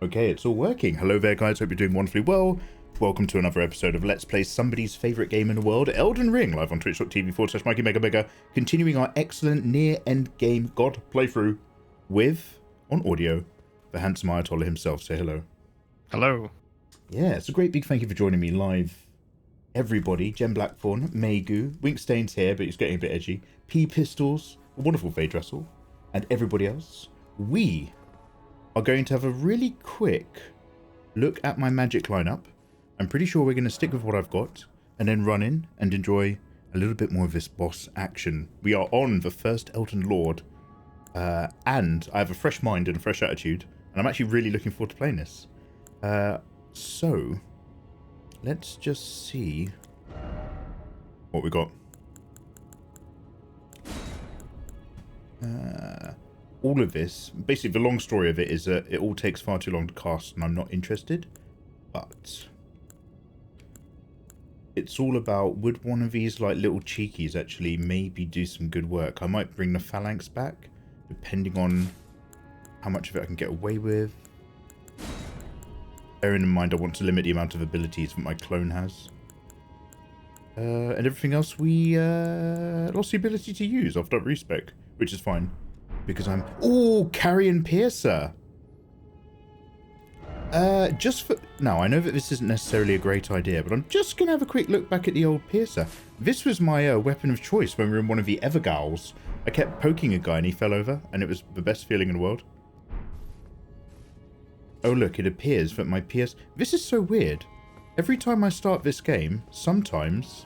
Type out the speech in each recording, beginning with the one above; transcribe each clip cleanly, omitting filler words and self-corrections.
Okay, it's all working. Hello there, guys. Hope you're doing wonderfully well. Welcome to another episode of Let's Play somebody's favourite game in the world, Elden Ring, live on twitch.tv/Mikeymegamega, continuing our excellent near-end game God playthrough with, on audio, the handsome Ayatollah himself. Say hello. Hello. Yeah, it's a great big thank you for joining me live. Everybody, Jen Blackthorn, Maygoo, Winkstain's here, but he's getting a bit edgy, P Pistols, a wonderful Fade Russell, and everybody else. We are going to have a really quick look at my magic lineup. I'm pretty sure we're going to stick with what I've got and then run in and enjoy a little bit more of this boss action. We are on the first Elden Lord, and I have a fresh mind and a fresh attitude, and I'm actually really looking forward to playing this. So let's just see what we got. All of this, basically the long story of it is that it all takes far too long to cast and I'm not interested, but it's all about, would one of these like little cheekies actually maybe do some good work? I might bring the phalanx back, depending on how much of it I can get away with. Bearing in mind I want to limit the amount of abilities that my clone has. And everything else we lost the ability to use after respec, which is fine. Because I'm... Ooh, Carrion Piercer! Just for... Now, I know that this isn't necessarily a great idea, but I'm just going to have a quick look back at the old Piercer. This was my weapon of choice when we were in one of the Evergowls. I kept poking a guy and he fell over, and it was the best feeling in the world. Oh, look, it appears that my PS... This is so weird. Every time I start this game, sometimes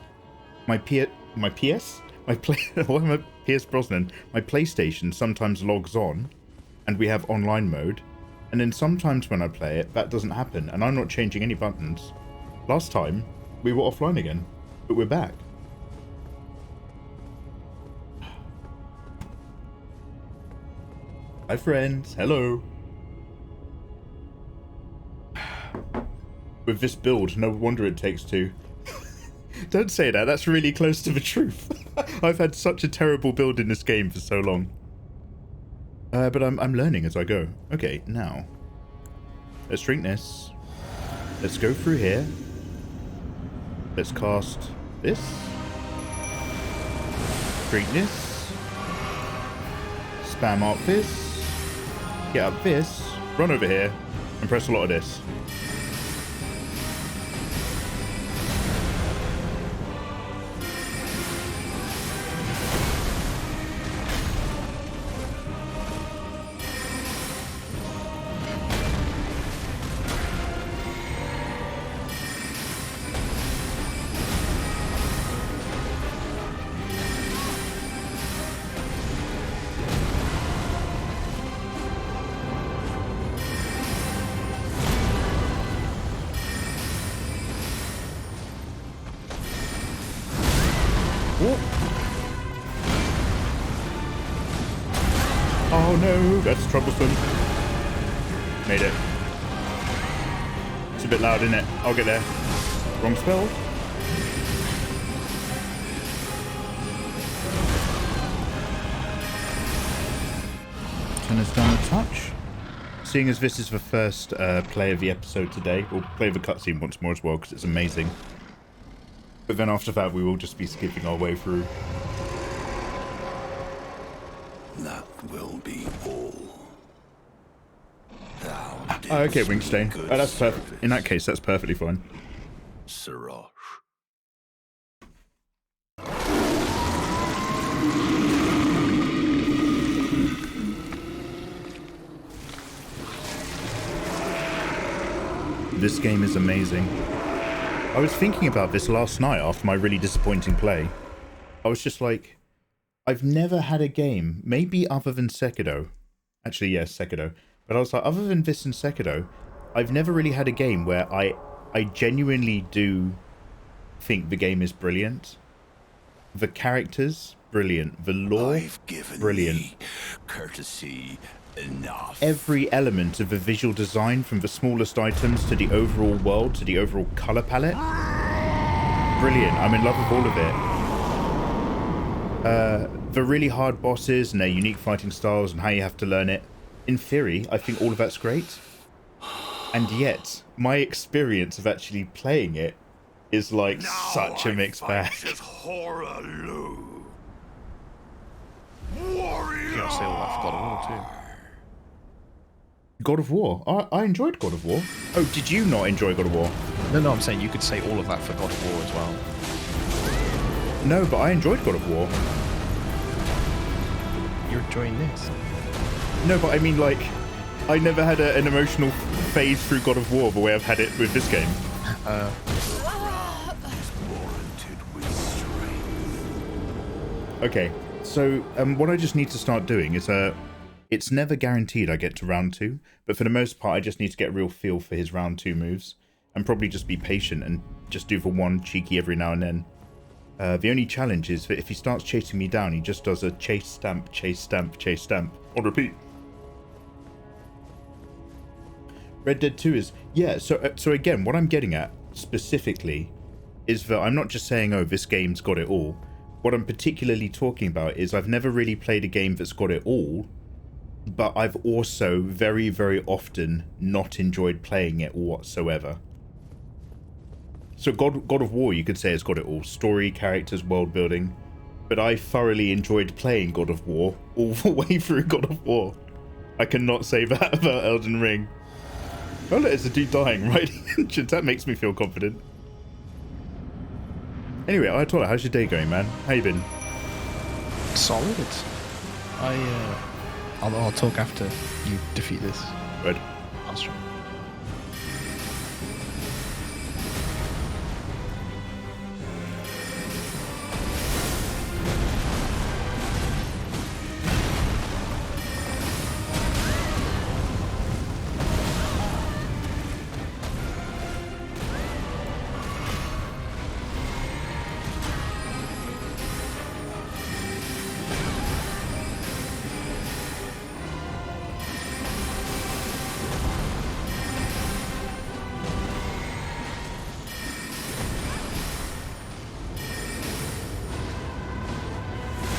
my PS... What am I? Pierce Brosnan. My PlayStation sometimes logs on, and we have online mode, and then sometimes when I play it, that doesn't happen, and I'm not changing any buttons. Last time, we were offline again, but we're back. Hi friends, hello. With this build, no wonder it takes two. Don't say that, that's really close to the truth. I've had such a terrible build in this game for so long. But I'm learning as I go. Okay, now. Let's drink this. Let's go through here. Let's cast this. Drink this. Spam up this. Get up this. Run over here. And press a lot of this. Oh no, that's troublesome. Made it. It's a bit loud, isn't it? I'll get there. Wrong spell. Turn us down a touch. Seeing as this is the first play of the episode today, we'll play the cutscene once more as well because it's amazing. But then after that, we will just be skipping our way through. That will be all. Okay, Wingstain. Oh, that's perfect. In that case, that's perfectly fine. Siraj. This game is amazing. I was thinking about this last night after my really disappointing play. I was just like, I've never had a game, maybe other than Sekiro. Actually, yes, Sekiro. But I was like, other than this and Sekiro, I've never really had a game where I genuinely do think the game is brilliant. The characters, brilliant. The lore, brilliant. Courtesy enough. Every element of the visual design, from the smallest items to the overall world to the overall color palette. Brilliant. I'm in love with all of it. The really hard bosses and their unique fighting styles and how you have to learn it. In theory, I think all of that's great. And yet, my experience of actually playing it is like such a mixed bag. You gotta say all that for God of War too. God of War? I enjoyed God of War. Oh, did you not enjoy God of War? No, I'm saying you could say all of that for God of War as well. No, but I enjoyed God of War. You're enjoying this? No, but I mean, like, I never had an emotional phase through God of War the way I've had it with this game. Okay, so what I just need to start doing is it's never guaranteed I get to round 2, but for the most part I just need to get a real feel for his round 2 moves and probably just be patient and just do the one cheeky every now and then. The only challenge is that if he starts chasing me down, he just does a chase stamp, chase stamp, chase stamp on repeat. Red Dead 2 is, yeah, so again, what I'm getting at specifically is that I'm not just saying, oh, this game's got it all. What I'm particularly talking about is I've never really played a game that's got it all, but I've also very, very often not enjoyed playing it whatsoever. So God of War, you could say, has got it all. Story, characters, world building. But I thoroughly enjoyed playing God of War all the way through God of War. I cannot say that about Elden Ring. Oh, look, it's a dude dying, right? That makes me feel confident. Anyway, Ayatollah, how's your day going, man? How you been? Solid. I'll talk after you defeat this. Good. Monster.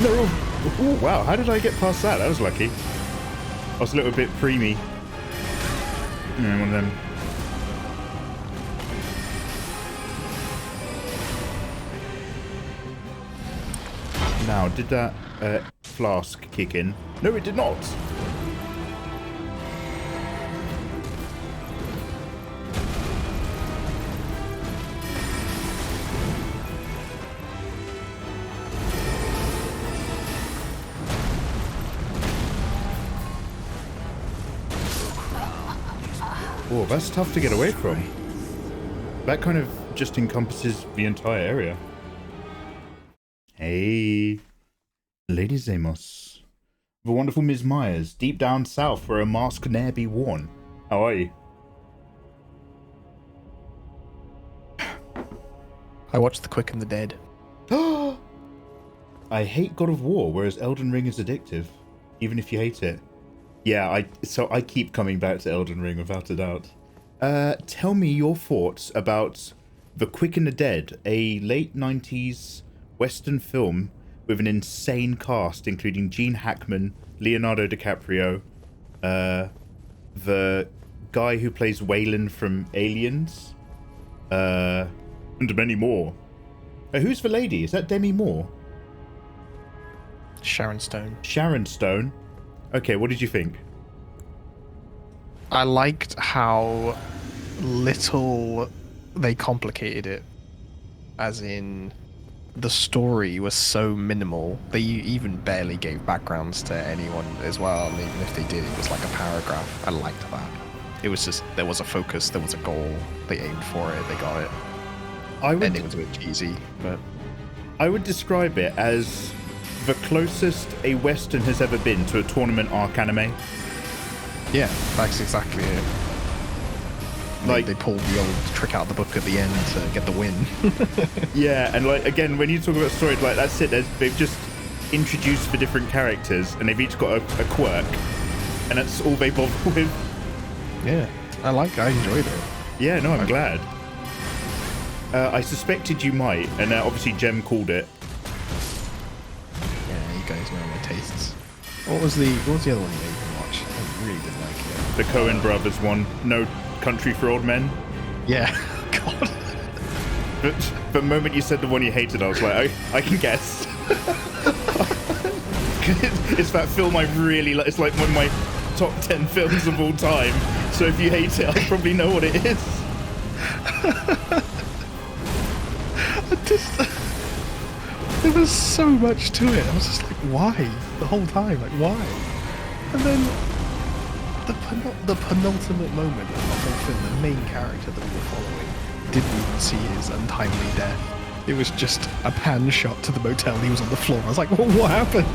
No. Ooh, wow, how did I get past that? That was lucky. I was a little bit preemie. Yeah, one of them. Now, did that flask kick in? No, it did not. Oh, that's tough to get away from. That kind of just encompasses the entire area. Hey, Lady Zamos. The wonderful Ms. Myers, deep down south where a mask ne'er be worn. How are you? I watched The Quick and the Dead. I hate God of War, whereas Elden Ring is addictive, even if you hate it. Yeah, so I keep coming back to Elden Ring without a doubt. Tell me your thoughts about The Quick and the Dead, a late 90s Western film with an insane cast, including Gene Hackman, Leonardo DiCaprio, the guy who plays Waylon from Aliens, and many more. Who's the lady? Is that Demi Moore? Sharon Stone. Sharon Stone. Okay, what did you think? I liked how little they complicated it. As in, the story was so minimal. They even barely gave backgrounds to anyone as well. And even if they did, it was like a paragraph. I liked that. It was just, there was a focus, there was a goal. They aimed for it, they got it. Ending was a bit cheesy, but... I would describe it as the closest a Western has ever been to a tournament arc anime. Yeah, that's exactly it. Like they pulled the old trick out of the book at the end to get the win. Yeah, and like again, when you talk about stories, like that's it. They've just introduced the different characters, and they've each got a quirk, and that's all they bother with. Yeah, I enjoyed it. Yeah, no, I'm glad. I suspected you might, and obviously Jem called it. Yeah, you guys know my tastes. What was the other one you made me watch? I really didn't like it. The Coen Brothers one. No, Country for Old Men. Yeah. God. But the moment you said the one you hated, I was like, I can guess. It's that film I really like. It's like one of my top 10 films of all time. So if you hate it, I probably know what it is. There was so much to it. I was just like, why? The whole time, like, why? And then the penultimate moment of the whole film, the main character that we were following didn't even see his untimely death. It was just a pan shot to the motel. He was on the floor. I was like, well, what happened?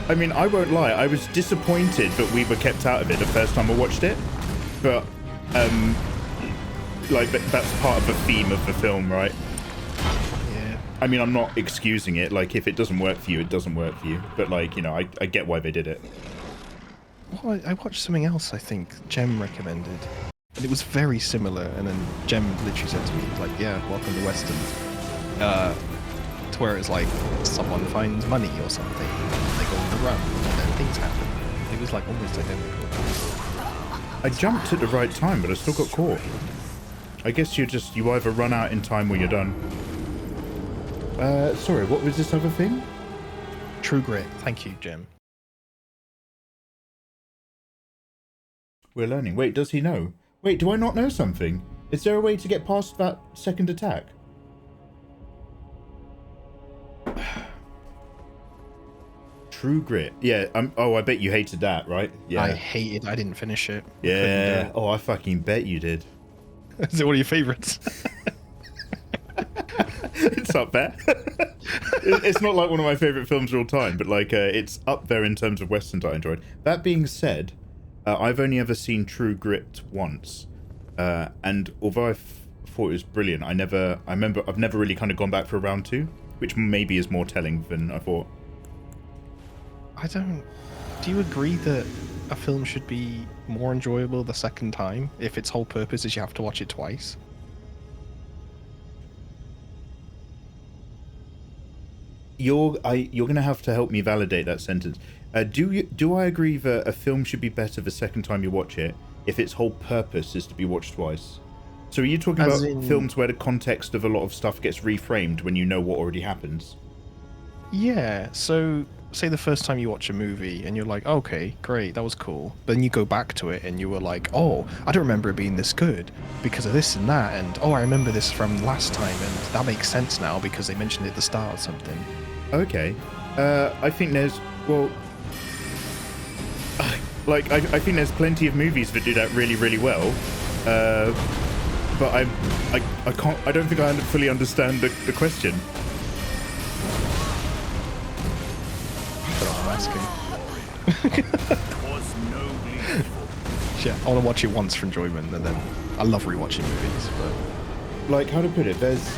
I mean, I won't lie. I was disappointed that we were kept out of it the first time I watched it. But, like, that's part of the theme of the film, right? Yeah. I mean, I'm not excusing it. Like, if it doesn't work for you, it doesn't work for you. But, like, you know, I get why they did it. Well, I watched something else, I think, Jem recommended. And it was very similar. And then Jem literally said to me, like, yeah, welcome to Westerns. To where it's like, someone finds money or something. They go on the run, and then things happen. It was, like, almost identical. I jumped at the right time, but I still got caught. I guess you either run out in time or you're done. Sorry, what was this other thing? True Grit. Thank you, Jem. We're learning. Wait, does he know? Wait, do I not know something? Is there a way to get past that second attack? True Grit. Yeah. Oh, I bet you hated that, right? Yeah. I didn't finish it. Yeah. Oh, I fucking bet you did. Is it one of your favorites? It's up there. It's not like one of my favorite films of all time, but like it's up there in terms of westerns I enjoyed. That being said, I've only ever seen True Grit once, and although I thought it was brilliant, I've never really kind of gone back for a round two, which maybe is more telling than I thought. Do you agree that a film should be more enjoyable the second time if its whole purpose is you have to watch it twice? You're gonna have to help me validate that sentence. Do I agree that a film should be better the second time you watch it if its whole purpose is to be watched twice? So are you talking about films where the context of a lot of stuff gets reframed when you know what already happens? Yeah, so say the first time you watch a movie and you're like, okay, great, that was cool. Then you go back to it and you were like, oh, I don't remember it being this good because of this and that, and oh, I remember this from last time and that makes sense now because they mentioned it at the start or something. Okay. I think there's, well, like, I think there's plenty of movies that do that really, really well. But I don't think I fully understand the question. Yeah, I want to watch it once for enjoyment, and then I love rewatching movies. But like, how to put it? There's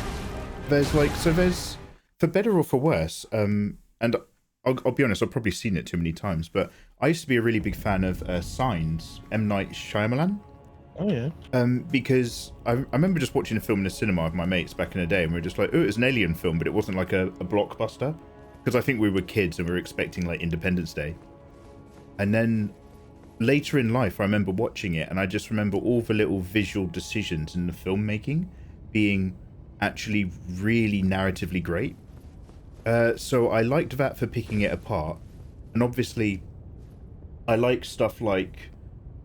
for better or for worse. And I'll be honest, I've probably seen it too many times. But I used to be a really big fan of Signs, M. Night Shyamalan. Oh yeah. Because I remember just watching a film in the cinema with my mates back in the day, and we were just like, oh, it was an alien film, but it wasn't like a blockbuster. Because I think we were kids and we were expecting like Independence Day. And then later in life, I remember watching it, and I just remember all the little visual decisions in the filmmaking being actually really narratively great. So I liked that for picking it apart. And obviously, I like stuff like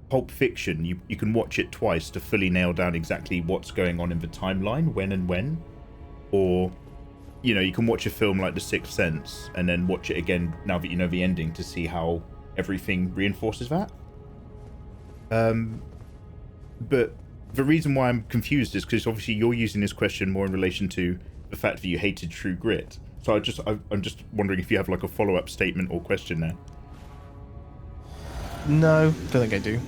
Pulp Fiction. You can watch it twice to fully nail down exactly what's going on in the timeline, when. Or, you know, you can watch a film like The Sixth Sense and then watch it again now that you know the ending to see how everything reinforces that. But the reason why I'm confused is because obviously you're using this question more in relation to the fact that you hated True Grit. So I'm just wondering if you have like a follow-up statement or question there. No, don't think I do.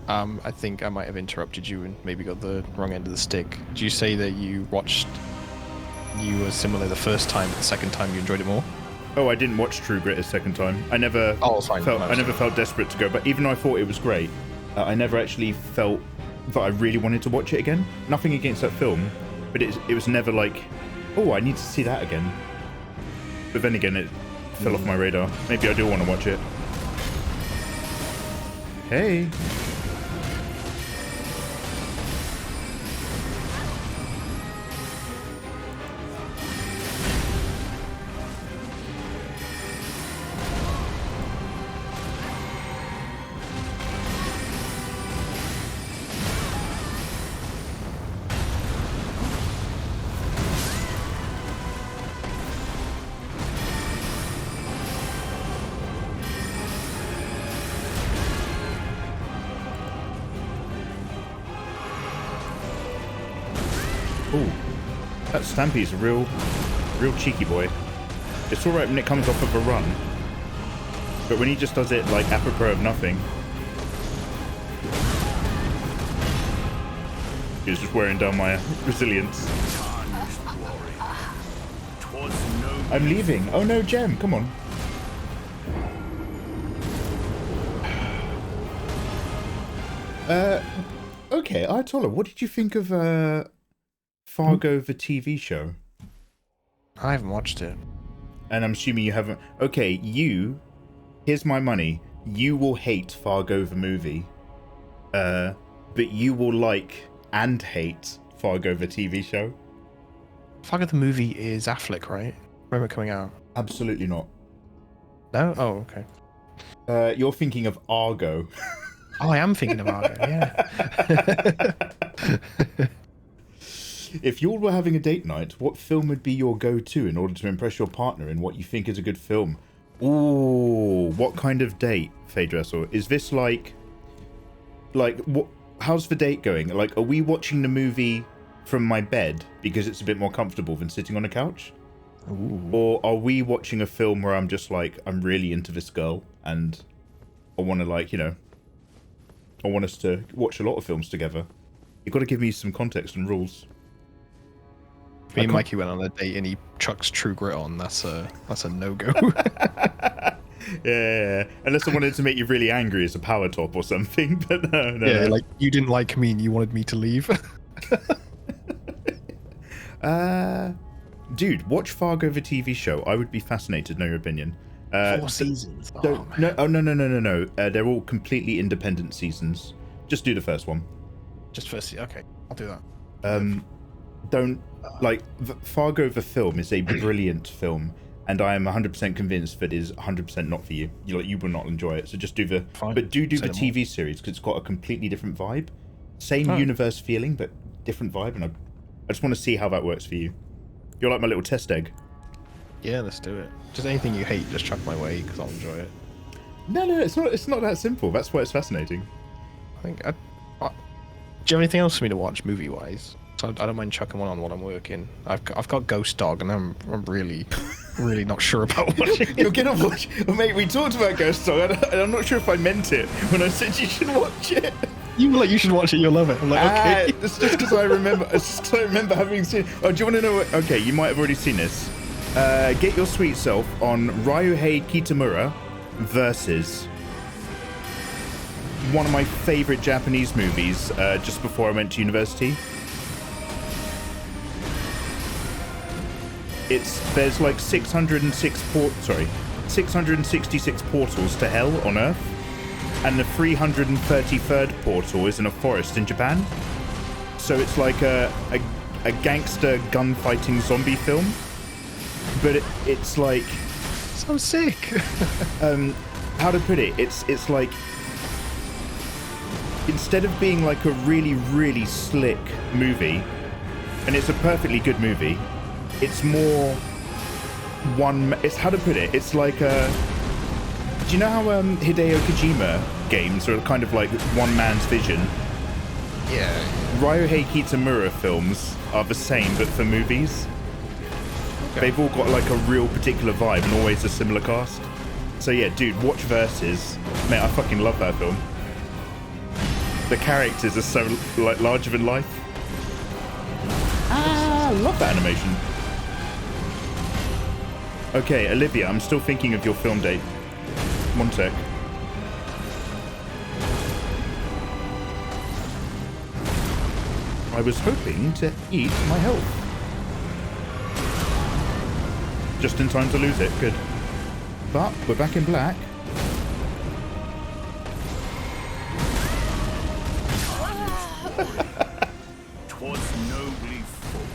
I think I might have interrupted you and maybe got the wrong end of the stick. Did you say that you were similar the first time, but the second time you enjoyed it more? Oh, I didn't watch True Grit a second time. I never felt desperate to go, but even though I thought it was great, I never actually felt that I really wanted to watch it again. Nothing against that film, but it was never like, oh, I need to see that again. But then again, it fell off my radar. Maybe I do want to watch it. Hey. Ooh, that Stampy's a real cheeky boy. It's alright when it comes off of a run, but when he just does it like apropos of nothing, he's just wearing down my resilience. I'm leaving. Oh no, Gem, come on. Okay, Ayatollah, what did you think of Fargo, the TV show? I haven't watched it. And I'm assuming you haven't. Okay, here's my money. You will hate Fargo the movie, but you will like and hate Fargo the TV show. Fargo the movie is Affleck, right? Remember it coming out? Absolutely not. No? Oh, okay. You're thinking of Argo. Oh, I am thinking about it, yeah. If you were having a date night, what film would be your go-to in order to impress your partner in what you think is a good film? Ooh, what kind of date, Faydressel? Is this like what? How's the date going? Like, are we watching the movie from my bed because it's a bit more comfortable than sitting on a couch? Ooh. Or are we watching a film where I'm just like, I'm really into this girl and I want to like, I want us to watch a lot of films together. You've got to give me some context and rules. Me and Mikey went on a date and he chucks True Grit on. That's a no-go. Yeah, unless I wanted to make you really angry as a power top or something, but no. Yeah, like you didn't like me and you wanted me to leave. Dude, watch Fargo the TV show. I would be fascinated to know your opinion. 4 seasons. Oh, No. They're all completely independent seasons. Just do the first one. Just first. Okay, I'll do that. Fargo the film is a brilliant film, and I am 100% convinced that it is 100% not for you. You will not enjoy it. So just do the, Fine. but do the Say no TV more. series because it's got a completely different vibe, same Fine. universe feeling, but different vibe, and I just want to see how that works for you. You're like my little test egg. Yeah, let's do it. Just anything you hate, just chuck my way because I'll enjoy it. No, it's not that simple. That's why it's fascinating. I think. Do you have anything else for me to watch movie-wise? So I don't mind chucking one on while I'm working. I've got Ghost Dog, and I'm really not sure about watching it. You're gonna watch, mate. We talked about Ghost Dog, and I'm not sure if I meant it when I said you should watch it. You were like, you should watch it. You'll love it. I'm like, okay. It's just because I remember. It's just 'cause I remember having seen. Oh, do you want to know? Okay, you might have already seen this. Get your sweet self on Ryohei Kitamura versus one of my favorite Japanese movies. Just before I went to university. There's like 666 portals to hell on Earth, and the 333rd portal is in a forest in Japan. So it's like a gangster gunfighting zombie film, but it's like So sick. how to put it? It's like instead of being like a really slick movie, and it's a perfectly good movie. It's more it's how to put it? It's like do you know how Hideo Kojima games are kind of like one man's vision? Yeah. Ryohei Kitamura films are the same, but for movies. Okay. They've all got like a real particular vibe and always a similar cast. So yeah, dude, watch Versus. Mate, I fucking love that film. The characters are so like larger than life. I love that animation. Okay, Olivia, I'm still thinking of your film date. One sec. I was hoping to eat my health. Just in time to lose it, good. But we're back in black. 'Twas nobly fought.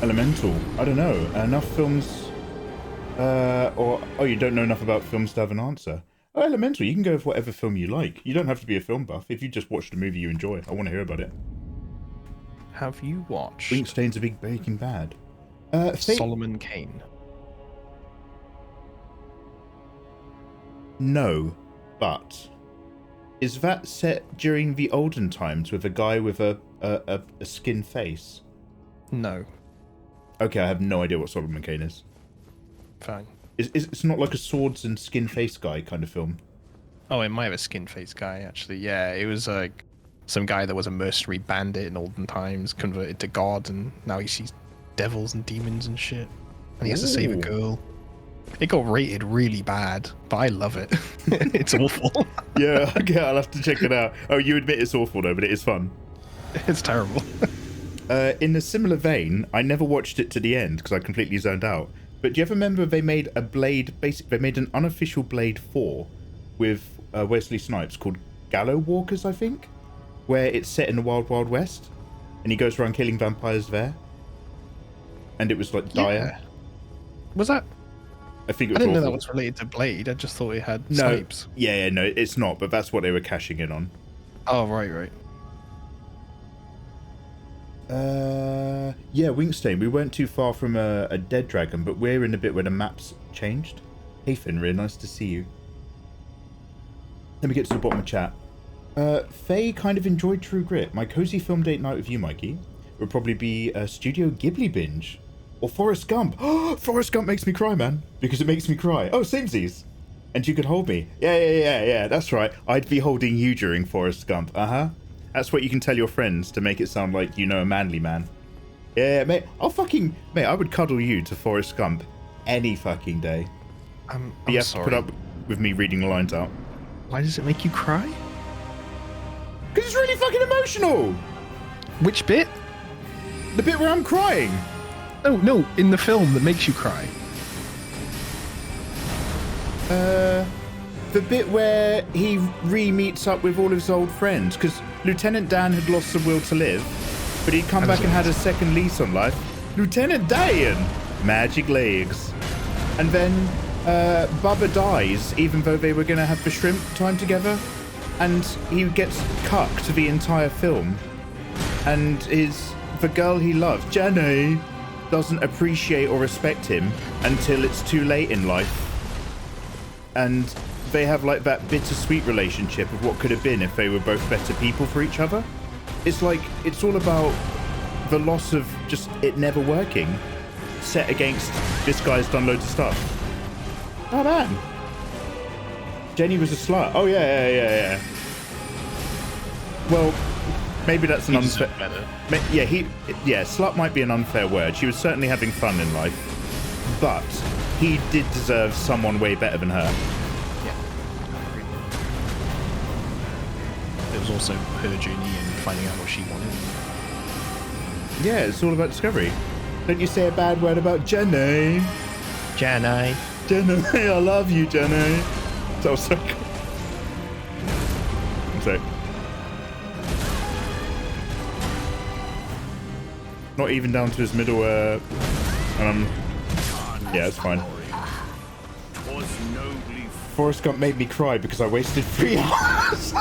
Elemental. I don't know. Enough films... you don't know enough about films to have an answer. Oh, Elemental, you can go with whatever film you like. You don't have to be a film buff. If you just watched a movie you enjoy, I want to hear about it. Have you watched Winkstein's a big Breaking Bad. Solomon Kane? No, but is that set during the olden times with a guy with a skin face? No. Okay, I have no idea what Solomon Kane is. Fine. It's not like a swords and skin face guy kind of film. Oh, it might have a skin face guy, actually. Yeah, it was like some guy that was a mercenary bandit in olden times, converted to god, and now he sees devils and demons and shit. And he has to save a girl. It got rated really bad, but I love it. It's awful. Yeah, okay, I'll have to check it out. Oh, you admit it's awful though, but it is fun. It's terrible. In a similar vein, I never watched it to the end because I completely zoned out. But do you ever remember they made a Blade, basically they made an unofficial Blade 4 with Wesley Snipes called Gallow Walkers, I think? Where it's set in the Wild Wild West and he goes around killing vampires there. And it was like dire. Was that? I think it was I didn't know awful. that was related to Blade. I just thought it had No, Snipes. yeah, no, it's not, but that's what they were cashing in on. Oh, right. Yeah, Winkstein, we weren't too far from a dead dragon, but we're in a bit where the map's changed. Hey Finrir, nice to see you. Let me get to the bottom of chat. Faye kind of enjoyed True Grit. My cozy film date night with you, Mikey, would probably be a Studio Ghibli binge. Or Forrest Gump. Forrest Gump makes me cry, man. Because it makes me cry. Oh, samesies. And you could hold me. Yeah, that's right. I'd be holding you during Forrest Gump. Uh-huh. That's what you can tell your friends to make it sound like you know a manly man. Yeah, mate. Mate, I would cuddle you to Forrest Gump any fucking day. I'm you have sorry. to put up with me reading the lines out. Why does it make you cry? Because it's really fucking emotional. Which bit? The bit where I'm crying. No, in the film that makes you cry. The bit where he re-meets up with all of his old friends, because Lieutenant Dan had lost the will to live, but he'd come back and had a second lease on life. Lieutenant Dan! Magic legs. And then Bubba dies, even though they were going to have the shrimp time together, and he gets cucked the entire film. And the girl he loves, Jenny, doesn't appreciate or respect him until it's too late in life. And they have like that bittersweet relationship of what could have been if they were both better people for each other. It's like, it's all about the loss of just it never working, set against this guy's done loads of stuff. Oh man. Jenny was a slut. Oh yeah. Well, maybe that's an unfair... slut might be an unfair word. She was certainly having fun in life, but he did deserve someone way better than her. Yeah. It was also her journey and finding out what she wanted. Yeah, it's all about discovery. Don't you say a bad word about Jenny. Jenny, I love you, Jenny. That was so good. I'm sorry. Not even down to his middle, yeah, it's fine. Forrest Gump made me cry because I wasted 3 hours.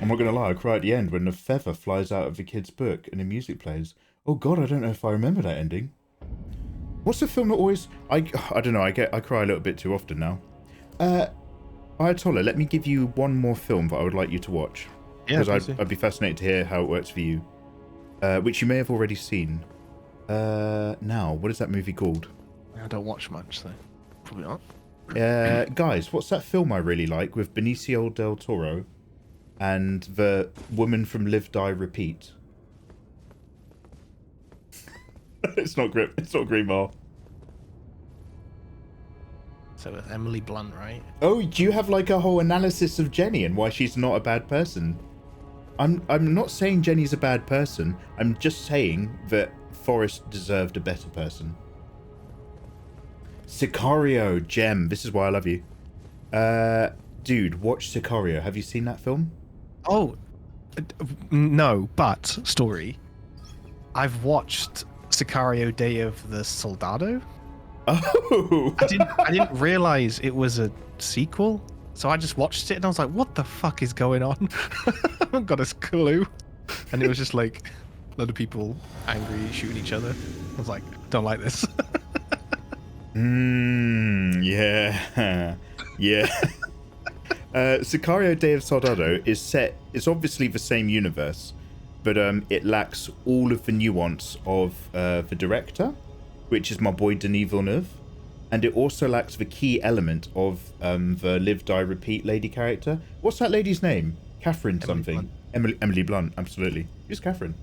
I'm not gonna lie, I cry at the end when the feather flies out of the kid's book and the music plays. Oh god, I don't know if I remember that ending. What's the film that always... I don't know, I cry a little bit too often now. Ayatollah, let me give you one more film that I would like you to watch. Yeah, because I'd be fascinated to hear how it works for you. Which you may have already seen. Now, what is that movie called? I don't watch much, so probably not. Guys, what's that film I really like with Benicio del Toro and the woman from Live, Die, Repeat? It's not Green Mile. So with Emily Blunt, right? Oh, do you have like a whole analysis of Jenny and why she's not a bad person? I'm not saying Jenny's a bad person. I'm just saying that Forrest deserved a better person. Sicario, Gem. This is why I love you. Dude, watch Sicario. Have you seen that film? Oh, no, but story. I've watched Sicario Day of the Soldado. Oh! I didn't realize it was a sequel, so I just watched it and I was like, "What the fuck is going on?" I haven't got a clue. And it was just like a lot of people angry shooting each other. I was like, "Don't like this." Yeah, yeah. Sicario Day of Soldado is set. It's obviously the same universe, but it lacks all of the nuance of the director, which is my boy Denis Villeneuve, and it also lacks the key element of the live, die, repeat lady character. What's that lady's name? Catherine something. Emily Blunt. Absolutely. Who's Catherine?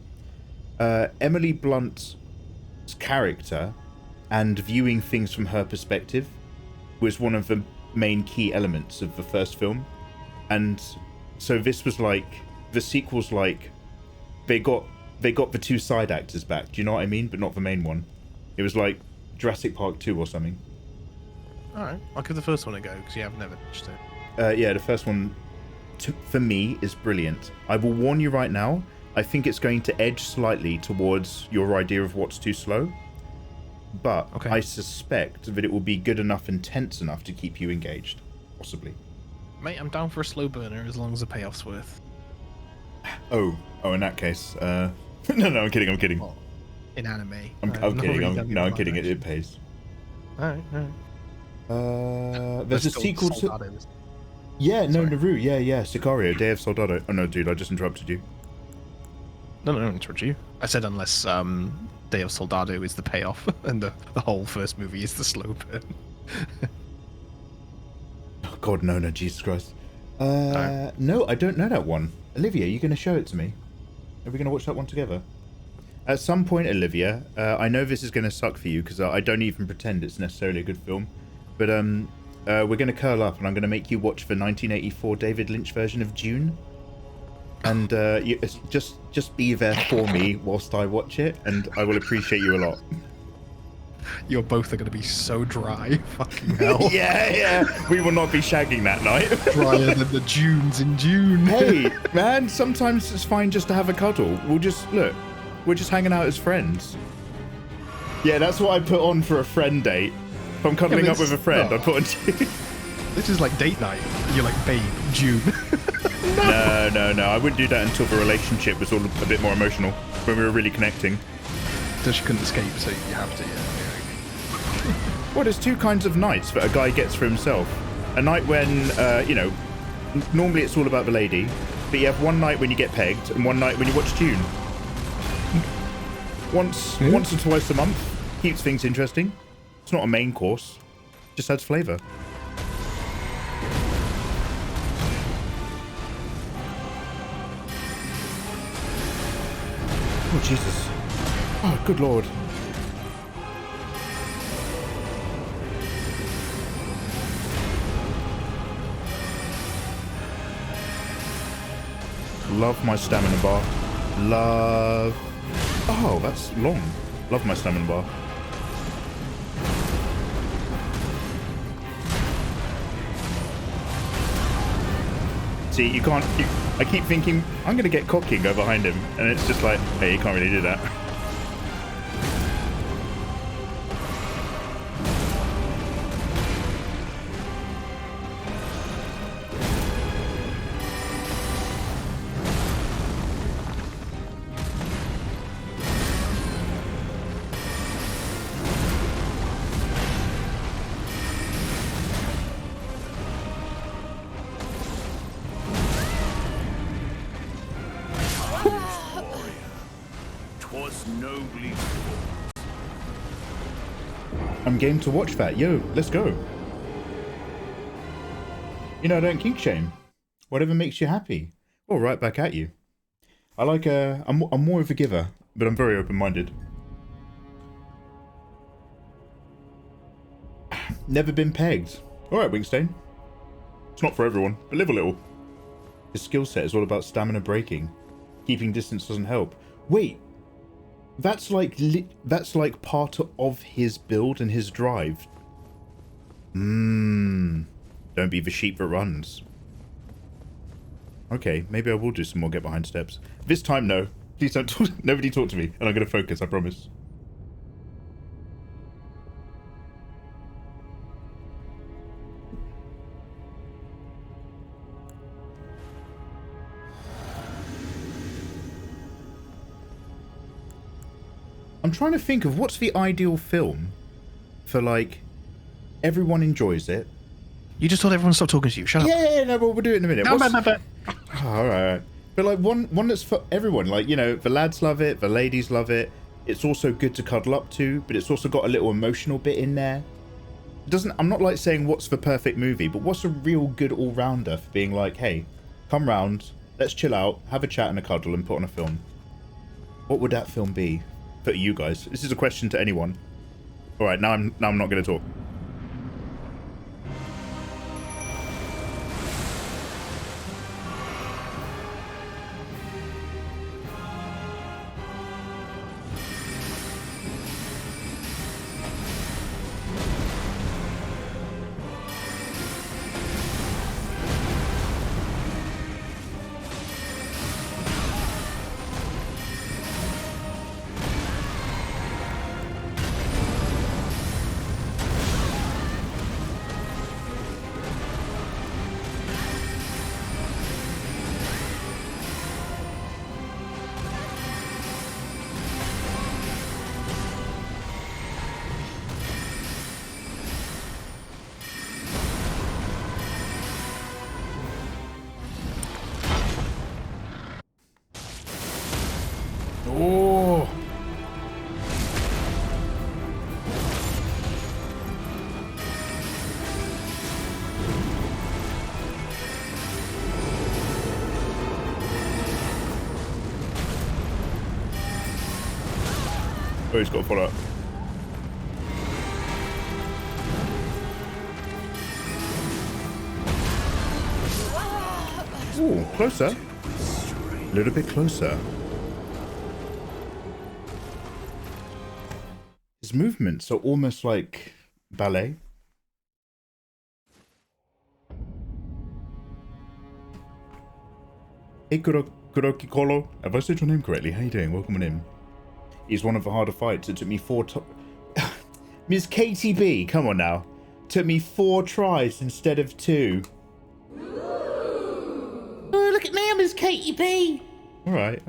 Emily Blunt's character and viewing things from her perspective was one of the main key elements of the first film. And so this was like, the sequel's like, they got the two side actors back, do you know what I mean? But not the main one. It was like Jurassic Park 2 or something. Alright, I'll give the first one a go, because I've never watched it. Yeah, the first one, for me, is brilliant. I will warn you right now, I think it's going to edge slightly towards your idea of what's too slow. But okay. I suspect that it will be good enough and tense enough to keep you engaged. Possibly. Mate, I'm down for a slow burner as long as the payoff's worth. Oh, in that case. No, I'm kidding. Well, in anime. I'm kidding. I'm kidding. It pays. Alright. There's a sequel to... Yeah, no, Naru. Yeah. Sicario, Day of Soldado. Oh, no, dude, I just interrupted you. No, interrupt you. I said unless Day of Soldado is the payoff and the whole first movie is the slow burn. Oh, God, no, Jesus Christ. No, I don't know that one. Olivia, you going to show it to me? Are we going to watch that one together? At some point, Olivia, I know this is going to suck for you because I don't even pretend it's necessarily a good film, but we're going to curl up and I'm going to make you watch the 1984 David Lynch version of Dune. And just be there for me whilst I watch it, and I will appreciate you a lot. You're both are going to be so dry. Fucking hell. Yeah. We will not be shagging that night. Drier than the dunes in June. Hey, man, sometimes it's fine just to have a cuddle. We're just hanging out as friends. Yeah, that's what I put on for a friend date. If I'm cuddling up with a friend, I put on June. This is like date night. You're like, babe, June. No. I wouldn't do that until the relationship was all a bit more emotional, when we were really connecting. So she couldn't escape, so you have to, yeah. Well, there's two kinds of nights that a guy gets for himself. A night when, normally it's all about the lady, but you have one night when you get pegged and one night when you watch Dune. Once or twice a month. Keeps things interesting. It's not a main course. Just adds flavour. Oh, Jesus. Oh, good Lord. Love my stamina bar. Love... Oh, that's long. Love my stamina bar. See, you can't... I keep thinking, I'm going to get cocky and go behind him. And it's just like, hey, you can't really do that. I'm game to watch that. Yo, let's go. You know, don't kink shame. Whatever makes you happy. Well, right back at you. I like I'm more of a giver, but I'm very open-minded. Never been pegged. Alright, Wingstain. It's not for everyone, but live a little. His skill set is all about stamina breaking. Keeping distance doesn't help. Wait. That's like part of his build and his drive. Don't be the sheep that runs. Okay, maybe I will do some more get behind steps. This time, no. Please don't talk. Nobody talk to me, and I'm going to focus, I promise. I'm trying to think of what's the ideal film for, like, everyone enjoys it. You just told everyone to stop talking to you. Shut up. Yeah, no, but we'll do it in a minute. No, What's... no. Oh, all right. But, like, one that's for everyone. Like, you know, the lads love it, the ladies love it. It's also good to cuddle up to, but it's also got a little emotional bit in there. It doesn't... I'm not, like, saying what's the perfect movie, but what's a real good all-rounder for being like, hey, come round, let's chill out, have a chat and a cuddle and put on a film. What would that film be for you guys? This is a question to anyone. All right, now I'm not going to talk. Oh! Oh, he's got a follow-up. Ooh, closer. A little bit closer. His movements are almost like ballet. Hey, Kuroki Kolo. Have I said your name correctly? How you doing? Welcome on in. He's one of the harder fights. It took me 4 Miss KTB, come on now. Took me 4 tries instead of 2. Oh, look at me, I'm Miss KTB. Alright.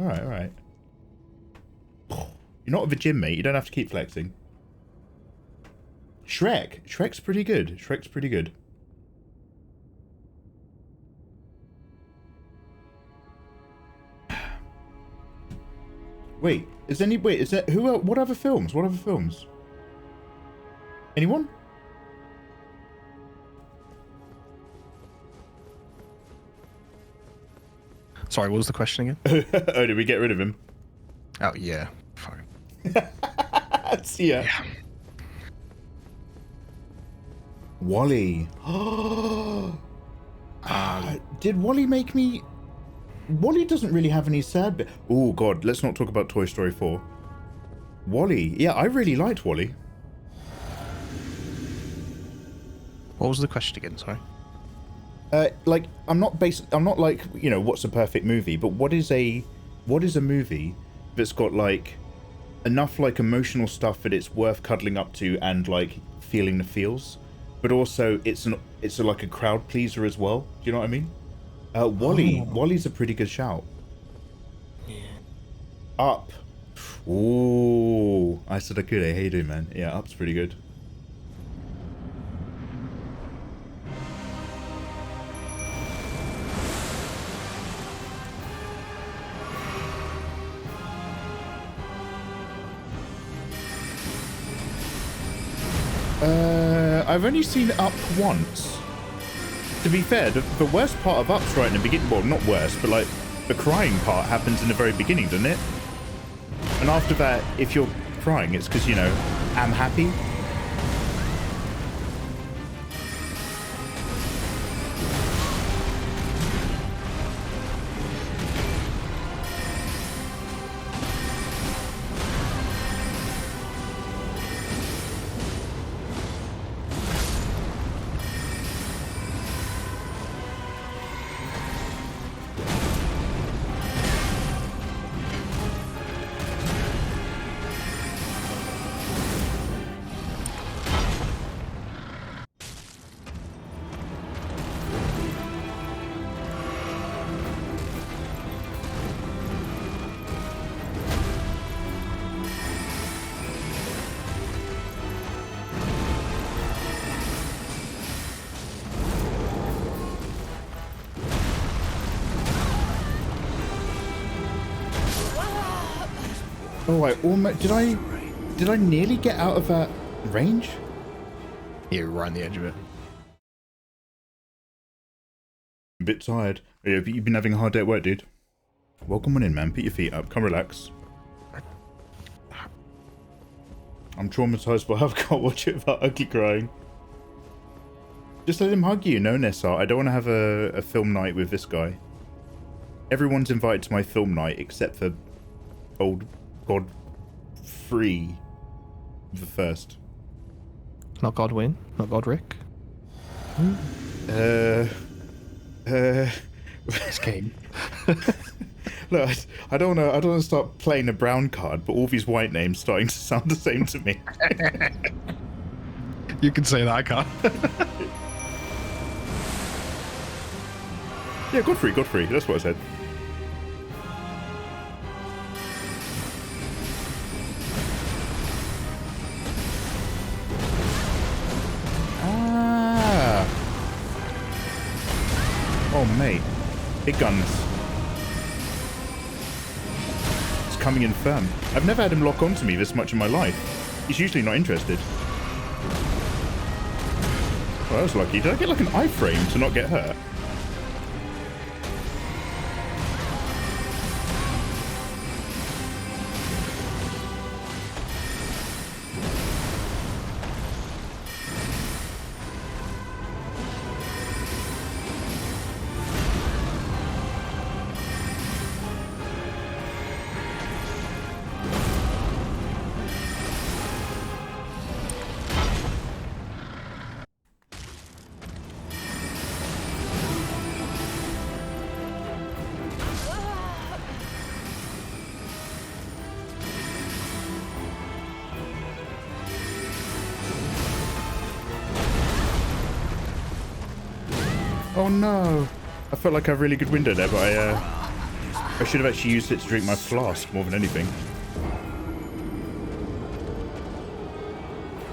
You're not at the gym, mate. You don't have to keep flexing. Shrek's pretty good. Wait, is that who else? What other films? Anyone? Sorry, what was the question again? Oh, did we get rid of him? Oh, yeah. Fuck. See ya. Yeah. Wally. Did Wally make me... Wally doesn't really have any sad bit. Oh, God, let's not talk about Toy Story 4. Wally. Yeah, I really liked Wally. What was the question again, sorry? Like, I'm not like, you know, what's a perfect movie, but what is a movie that's got, like, enough, like, emotional stuff that it's worth cuddling up to and, like, feeling the feels, but also it's like a crowd pleaser as well. Do you know what I mean? Wally's a pretty good shout. Yeah. Up. Ooh, I said I could. How you doing, man? Yeah, Up's pretty good. I've only seen Up once. To be fair, the worst part of Up's right in the beginning, well, not worst, but like the crying part happens in the very beginning, doesn't it? And after that, if you're crying, it's because, you know, I'm happy. Oh, I almost did I nearly get out of that range? Yeah, right on the edge of it. A bit tired. Yeah, but you've been having a hard day at work, dude. Welcome on in, man. Put your feet up. Come relax. I'm traumatized by how I can't watch it without ugly crying. Just let him hug you. No, Nessa. I don't want to have a film night with this guy. Everyone's invited to my film night except for old Godfrey the first. Not Godwin, not Godric. It's game. Look, I don't want to start playing a brown card, but all these white names starting to sound the same to me. You can say that, I can't. Yeah, Godfrey. That's what I said. Ah. Oh, mate. Big guns. It's coming in firm. I've never had him lock onto me this much in my life. He's usually not interested. Well, that was lucky. Did I get like an iframe to not get hurt? Oh no! I felt like I have a really good window there, but I should have actually used it to drink my flask more than anything.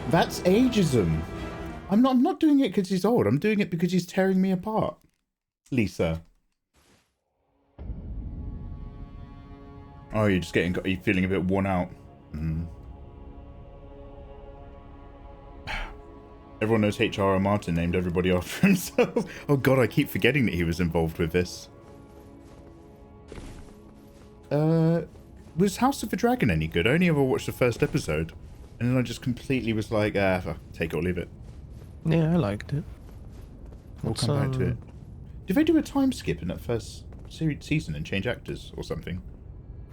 That's ageism. I'm not doing it because he's old. I'm doing it because he's tearing me apart. Lisa. Oh, you're feeling a bit worn out. Mm. Everyone knows H.R.R. Martin named everybody after himself. Oh god, I keep forgetting that he was involved with this. Was House of the Dragon any good? I only ever watched the first episode. And then I just completely was like, take it or leave it. Yeah, I liked it. We'll come back to it. Did they do a time skip in that first season and change actors or something?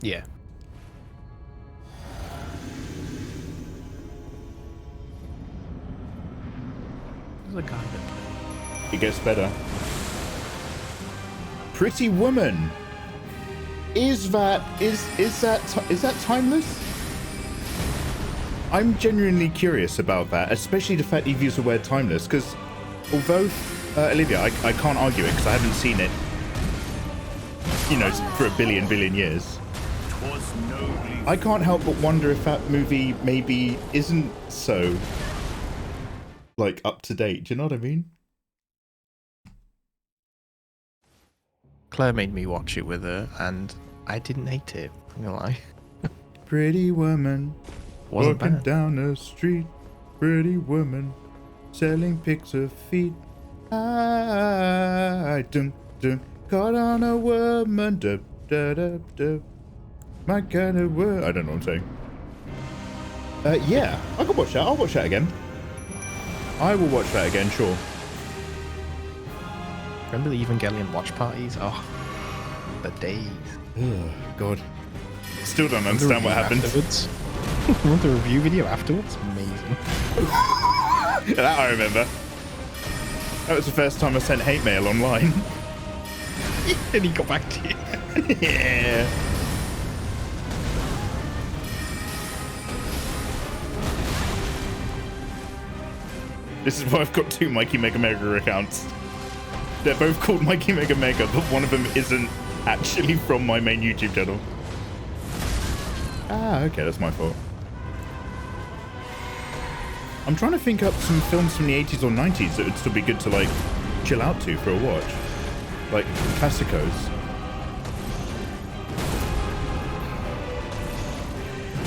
Yeah. There's a guy that... It gets better. Pretty Woman. Is that timeless? I'm genuinely curious about that, especially the fact you've used the word timeless, because although, Olivia, I can't argue it because I haven't seen it, you know, for a billion years. I can't help but wonder if that movie maybe isn't so, like, up to date. Do you know what I mean? Claire made me watch it with her, and I didn't hate it. I'm gonna lie. Pretty woman. Wasn't Walking bad. down the street, pretty woman, selling pics of feet. I caught on a woman, dub, dub, dub, dub. My kind of word. I don't know what I'm saying. Yeah, I could watch that. I'll watch that again. I will watch that again, sure. Remember the Evangelion watch parties? Oh, the days. Oh, God. Still don't understand what happened. Afterwards. Want the review video afterwards? Amazing. That I remember. That was the first time I sent hate mail online. And he got back to you. Yeah. This is why I've got two Mikeymegamega accounts. They're both called Mikeymegamega, but one of them isn't actually from my main YouTube channel. Ah, okay, that's my fault. I'm trying to think up some films from the 80s or 90s that would still be good to, like, chill out to for a watch. Like, classicos.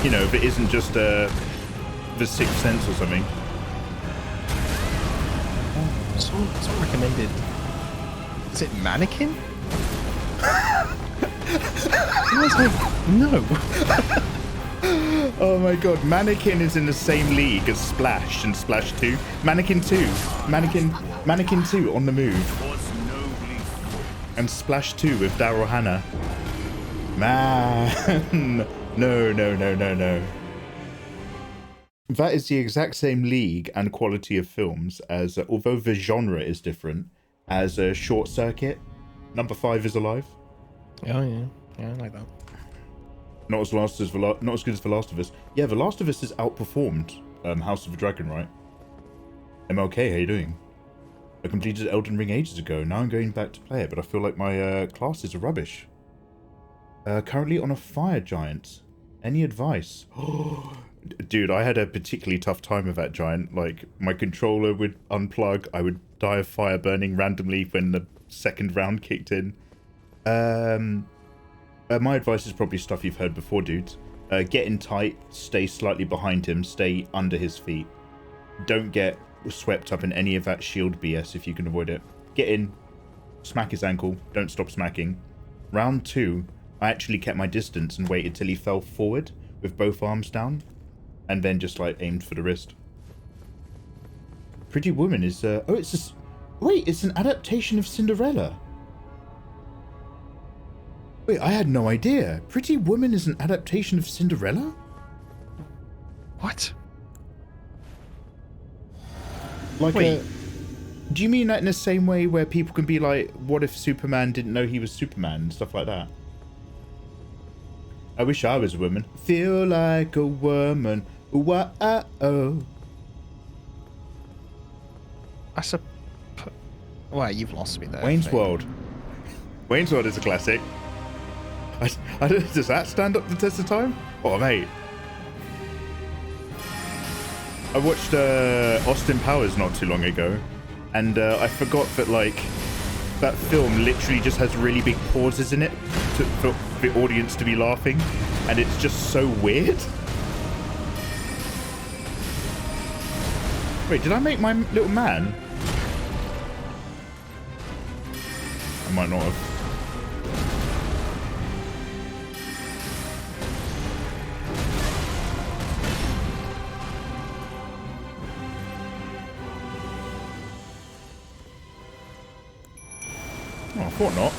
You know, if it isn't just The Sixth Sense or something. Someone recommended. Is it Mannequin? I was like, no. Oh my god, Mannequin is in the same league as Splash and Splash 2. Mannequin 2. Mannequin 2 on the move. And Splash 2 with Daryl Hannah. Man. No. That is the exact same league and quality of films as, although the genre is different, as Short Circuit. Number 5 is Alive. Oh yeah, I like that. Not as good as The Last of Us. Yeah, The Last of Us has outperformed House of the Dragon, right? MLK, how you doing? I completed Elden Ring ages ago. Now I'm going back to play it, but I feel like my classes are rubbish. Currently on a fire giant. Any advice? Dude, I had a particularly tough time with that giant. Like, my controller would unplug. I would die of fire burning randomly when the second round kicked in. My advice is probably stuff you've heard before, dudes. Get in tight, stay slightly behind him, stay under his feet. Don't get swept up in any of that shield BS if you can avoid it. Get in, smack his ankle, don't stop smacking. Round 2, I actually kept my distance and waited till he fell forward with both arms down, and then just like aimed for the wrist. Pretty Woman is wait, it's an adaptation of Cinderella. Wait, I had no idea. Pretty Woman is an adaptation of Cinderella? What? Like, wait. Do you mean that in the same way where people can be like, what if Superman didn't know he was Superman and stuff like that? I wish I was a woman. Feel like a woman. Ooh, oh. Well, you've lost me there. Wayne's World. Wayne's World is a classic. I don't, does that stand up the test of time? Oh, mate. I watched Austin Powers not too long ago, and I forgot that, like, that film literally just has really big pauses in it for the audience to be laughing, and it's just so weird. Wait, did I make my little man? I might not have. Oh, I thought not.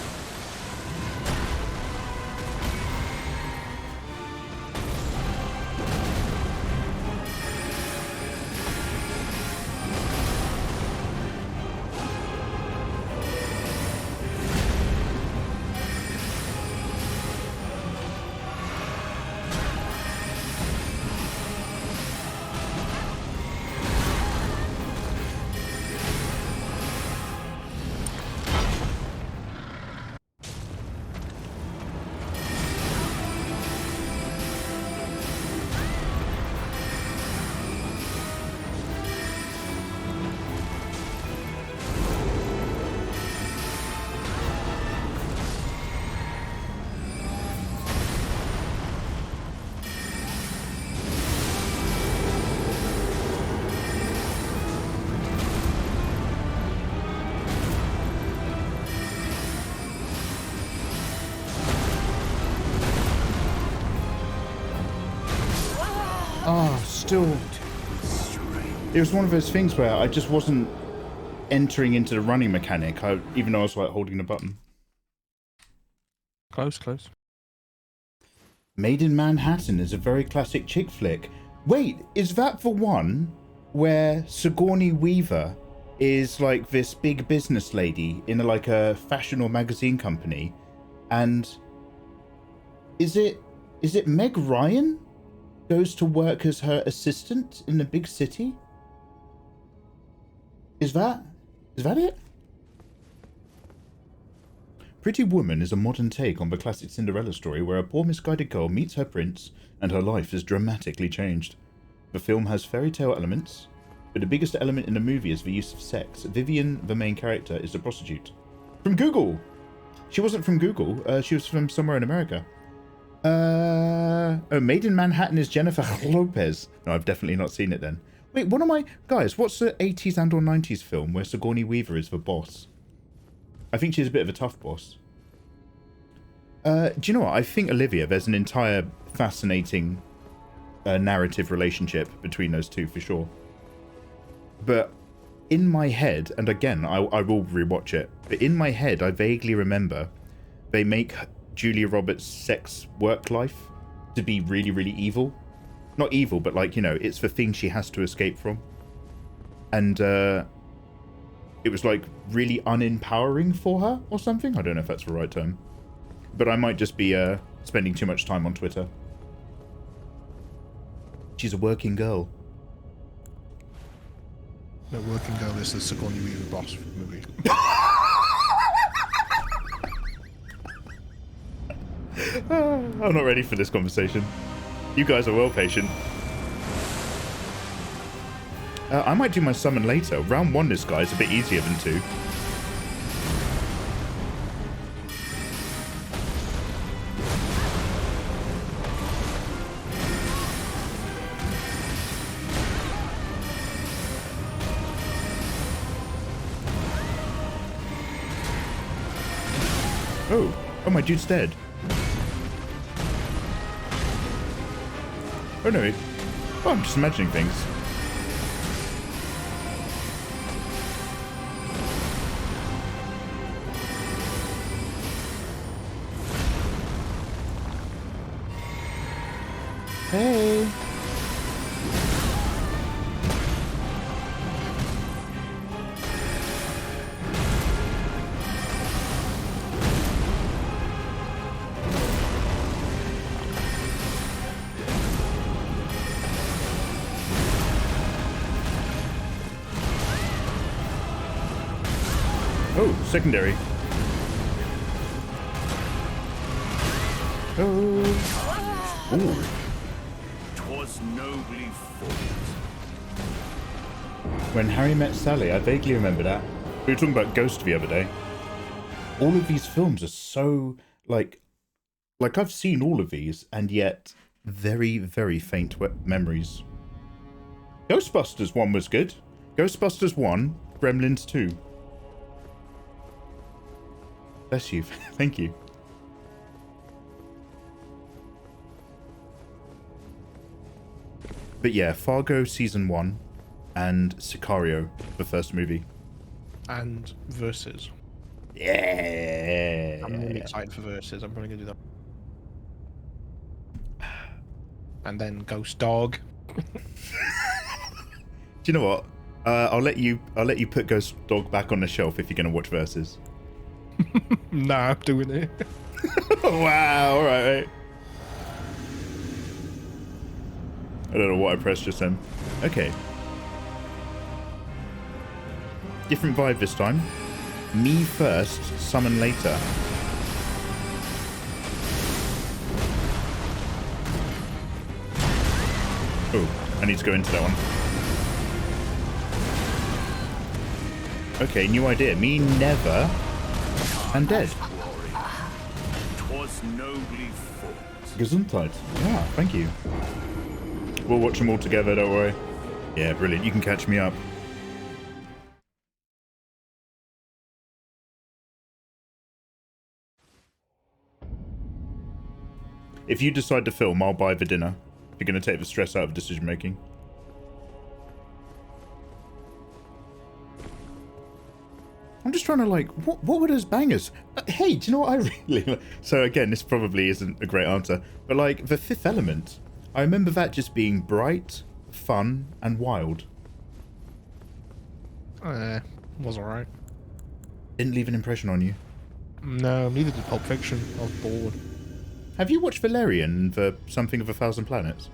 Still, it was one of those things where I just wasn't entering into the running mechanic, even though I was like holding the button. Close. Made in Manhattan is a very classic chick flick. Wait, is that the one where Sigourney Weaver is like this big business lady in like a fashion or magazine company, and is it Meg Ryan goes to work as her assistant in the big city? Is that it? Pretty Woman is a modern take on the classic Cinderella story where a poor misguided girl meets her prince and her life is dramatically changed. The film has fairy tale elements, but the biggest element in the movie is the use of sex. Vivian, the main character, is a prostitute. From Google! She wasn't from Google, she was from somewhere in America. Oh, Made in Manhattan is Jennifer Lopez. No, I've definitely not seen it then. Wait, what am I... Guys, what's the 80s and or 90s film where Sigourney Weaver is the boss? I think she's a bit of a tough boss. Do you know what? I think Olivia, there's an entire fascinating narrative relationship between those two for sure. But in my head, and again, I will rewatch it, but in my head, I vaguely remember they make Julia Roberts' sex work life to be really, really evil. Not evil, but like, you know, it's the thing she has to escape from. And it was like really unempowering for her or something. I don't know if that's the right term. But I might just be spending too much time on Twitter. She's a working girl. No, Working Girl is the Sigourney Weaver boss movie. I'm not ready for this conversation. You guys are well patient. I might do my summon later. Round 1 this guy is a bit easier than 2. Oh, my dude's dead. Oh no, I'm just imagining things. Hey. Oh, secondary. Oh. Ooh. 'Twas nobly fought. When Harry Met Sally, I vaguely remember that. We were talking about Ghost the other day. All of these films are so, like I've seen all of these, and yet very, very faint memories. Ghostbusters 1 was good. Ghostbusters 1, Gremlins 2. Bless you. Thank you. But yeah, Fargo Season 1 and Sicario, the first movie. And Versus. Yeah. I'm really excited for Versus. I'm probably going to do that. And then Ghost Dog. Do you know what? I'll let you put Ghost Dog back on the shelf if you're going to watch Versus. Nah, I'm doing it. Wow, alright. I don't know what I pressed just then. Okay. Different vibe this time. Me first, summon later. Oh, I need to go into that one. Okay, new idea. Me never. And dead. 'Twas nobly fought. Gesundheit. Yeah, thank you. We'll watch them all together, don't worry. Yeah, brilliant. You can catch me up. If you decide to film, I'll buy the dinner. If you're going to take the stress out of decision making. I'm just trying to like, what were those bangers? Hey, do you know what I really... So again, this probably isn't a great answer, but like The Fifth Element, I remember that just being bright, fun, and wild. Was alright. Didn't leave an impression on you. No, neither did Pulp Fiction. I was bored. Have you watched Valerian and the Something of a Thousand Planets?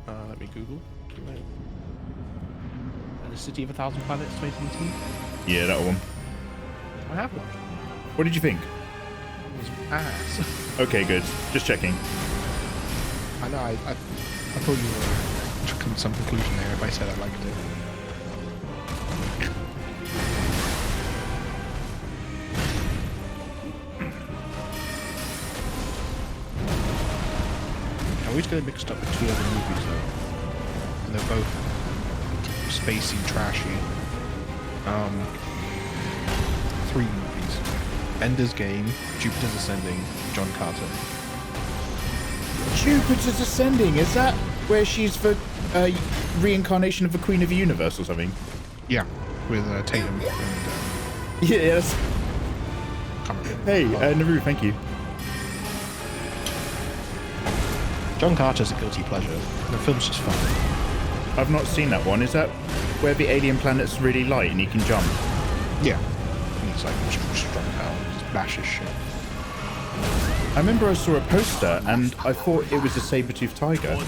Let me Google. The City of a Thousand Planets 2018? Yeah, that one. I have watched. What did you think? It was ass. Okay, good. Just checking. I know, I thought you were coming to some conclusion there if I said I liked it. always get it mixed up with two other movies though. And they're both spacey, trashy. Three movies. Ender's Game, Jupiter's Ascending, John Carter. Jupiter's Ascending, is that where she's the reincarnation of the Queen of the Universe or something? Yeah, with Tatum and... Yes. Hey, Naru, thank you. John Carter's a guilty pleasure. The film's just fun. I've not seen that one. Is that where the alien planet's really light and you can jump? Yeah. And he's like strong power, just bashes shit. I remember I saw a poster and I thought it was a saber-toothed tiger.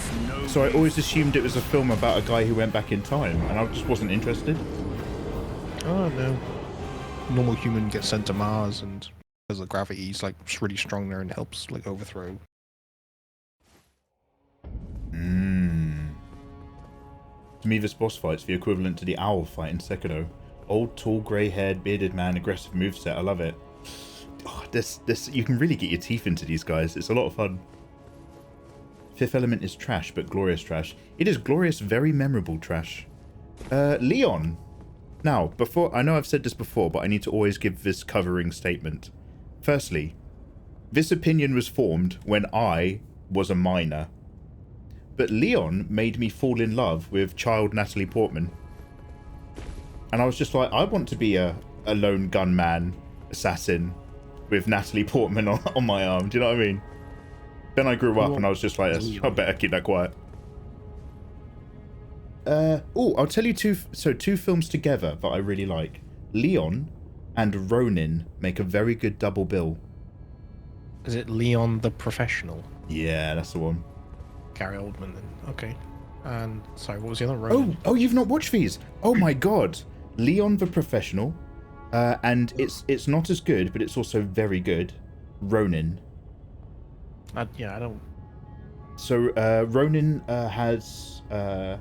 So I always assumed it was a film about a guy who went back in time and I just wasn't interested. Oh no. Normal human gets sent to Mars and because of gravity he's like really strong there and helps like overthrow. To me, this boss fight's the equivalent to the owl fight in Sekiro. Old, tall, grey-haired, bearded man, aggressive moveset. I love it. Oh, this, you can really get your teeth into these guys. It's a lot of fun. Fifth Element is trash, but glorious trash. It is glorious, very memorable trash. Leon. Now, before, I know I've said this before, but I need to always give this covering statement. Firstly, this opinion was formed when I was a minor. But Leon made me fall in love with child Natalie Portman. And I was just like, I want to be a lone gunman assassin with Natalie Portman on my arm. Do you know what I mean? Then I grew up and I was just like, I better keep that quiet. I'll tell you two films together that I really like. Leon and Ronin make a very good double bill. Is it Leon the Professional? Yeah, that's the one. Gary Oldman then. Okay. And sorry, what was the other Ronin? Oh, you've not watched these? Oh my god. Leon the Professional. And it's not as good, but it's also very good. Ronin. Yeah, I don't. So Ronin has the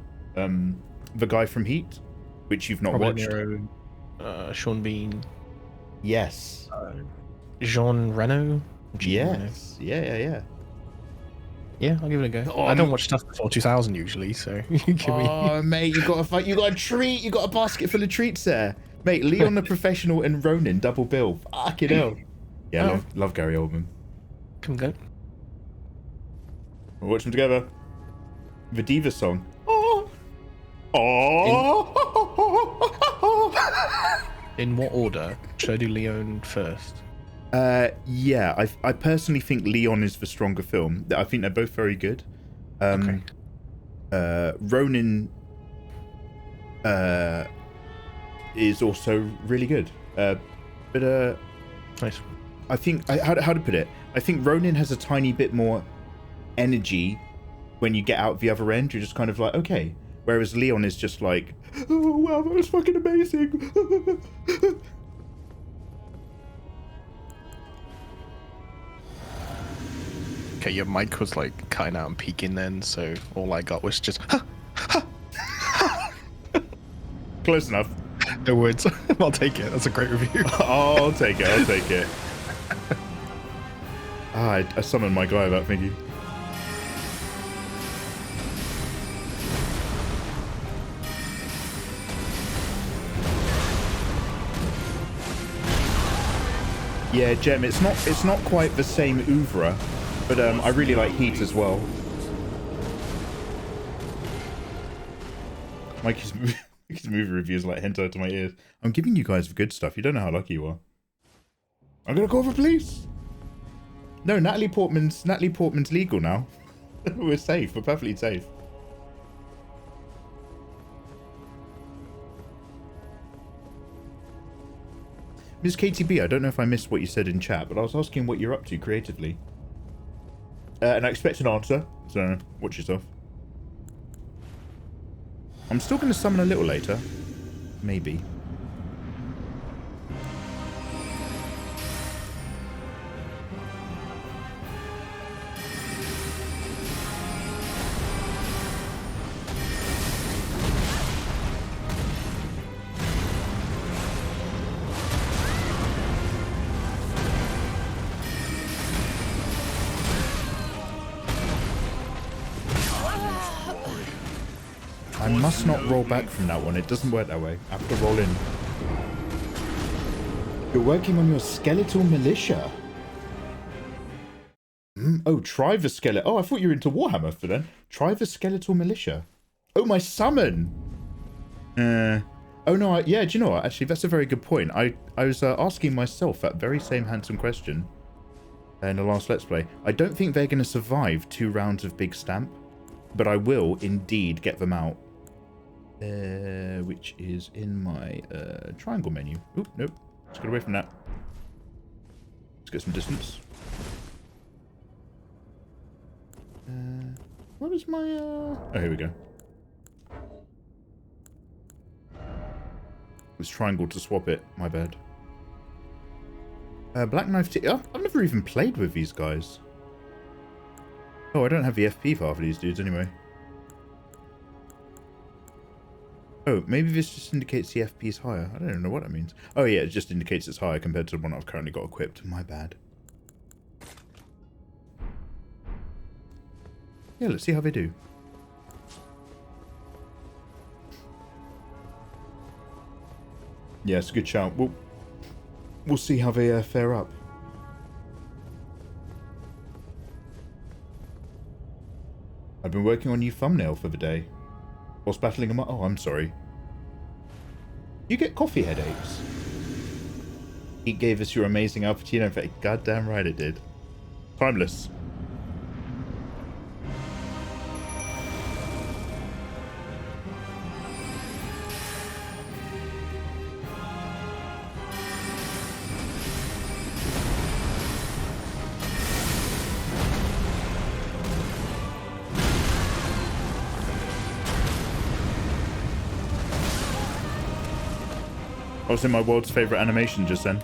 guy from Heat, which you've not Robert watched. Niro, Sean Bean. Yes. Jean Reno. Yes. Yeah. Yeah, I'll give it a go. I don't watch stuff before 2000 usually, so you give me. Oh, mate, you got a treat. You got a basket full of treats there, mate. Leon the Professional and Ronin double bill. Fucking hell. Yeah, love Gary Oldman. Come go. We'll watch them together. The Diva song. In what order? Should I do Leon first? Yeah, I personally think Leon is the stronger film. I think they're both very good. Okay. Ronin is also really good. But Nice. I think how to put it? I think Ronin has a tiny bit more energy when you get out the other end. You're just kind of like, okay. Whereas Leon is just like, oh wow, that was fucking amazing. Okay, your mic was like cutting out and peaking then, so all I got was just Close enough. no words. I'll take it. That's a great review. I'll take it. I summoned my guy about thinking. Yeah, Gem, it's not quite the same oeuvre, but I really like Heat as well. Mikey's movie reviews like hentai to my ears. I'm giving you guys the good stuff. You don't know how lucky you are. I'm gonna call for police. No, Natalie Portman's legal now. We're safe. We're perfectly safe. Ms. KTB, I don't know if I missed what you said in chat, but I was asking what you're up to creatively. And I expect an answer, so watch yourself. I'm still going to summon a little later. Maybe. must not roll back from that one. It doesn't work that way. I have to roll in. You're working on your skeletal militia. Oh, try the skeletal. Oh, I thought you were into Warhammer for then. Try the skeletal militia. Oh, my summon. Oh, no. Yeah, do you know what? Actually, that's a very good point. I was asking myself that very same handsome question in the last Let's Play. I don't think they're going to survive 2 rounds of Big Stamp, but I will indeed get them out. Which is in my triangle menu. Oop, nope. Let's get away from that. Let's get some distance. What is my... Oh, here we go. It's triangle to swap it. My bad. Black Knife... I've never even played with these guys. Oh, I don't have the FP for half of these dudes anyway. Oh, maybe this just indicates the FP is higher. I don't even know what that means. Oh yeah, it just indicates it's higher compared to the one I've currently got equipped. My bad. Yeah, let's see how they do. Yeah, it's a good shout. We'll see how they fare up. I've been working on a new thumbnail for the day. Whilst battling them up. Oh, I'm sorry. You get coffee headaches. It gave us your amazing Al Pacino effect. Goddamn right it did. Timeless. I was in my world's favourite animation just then.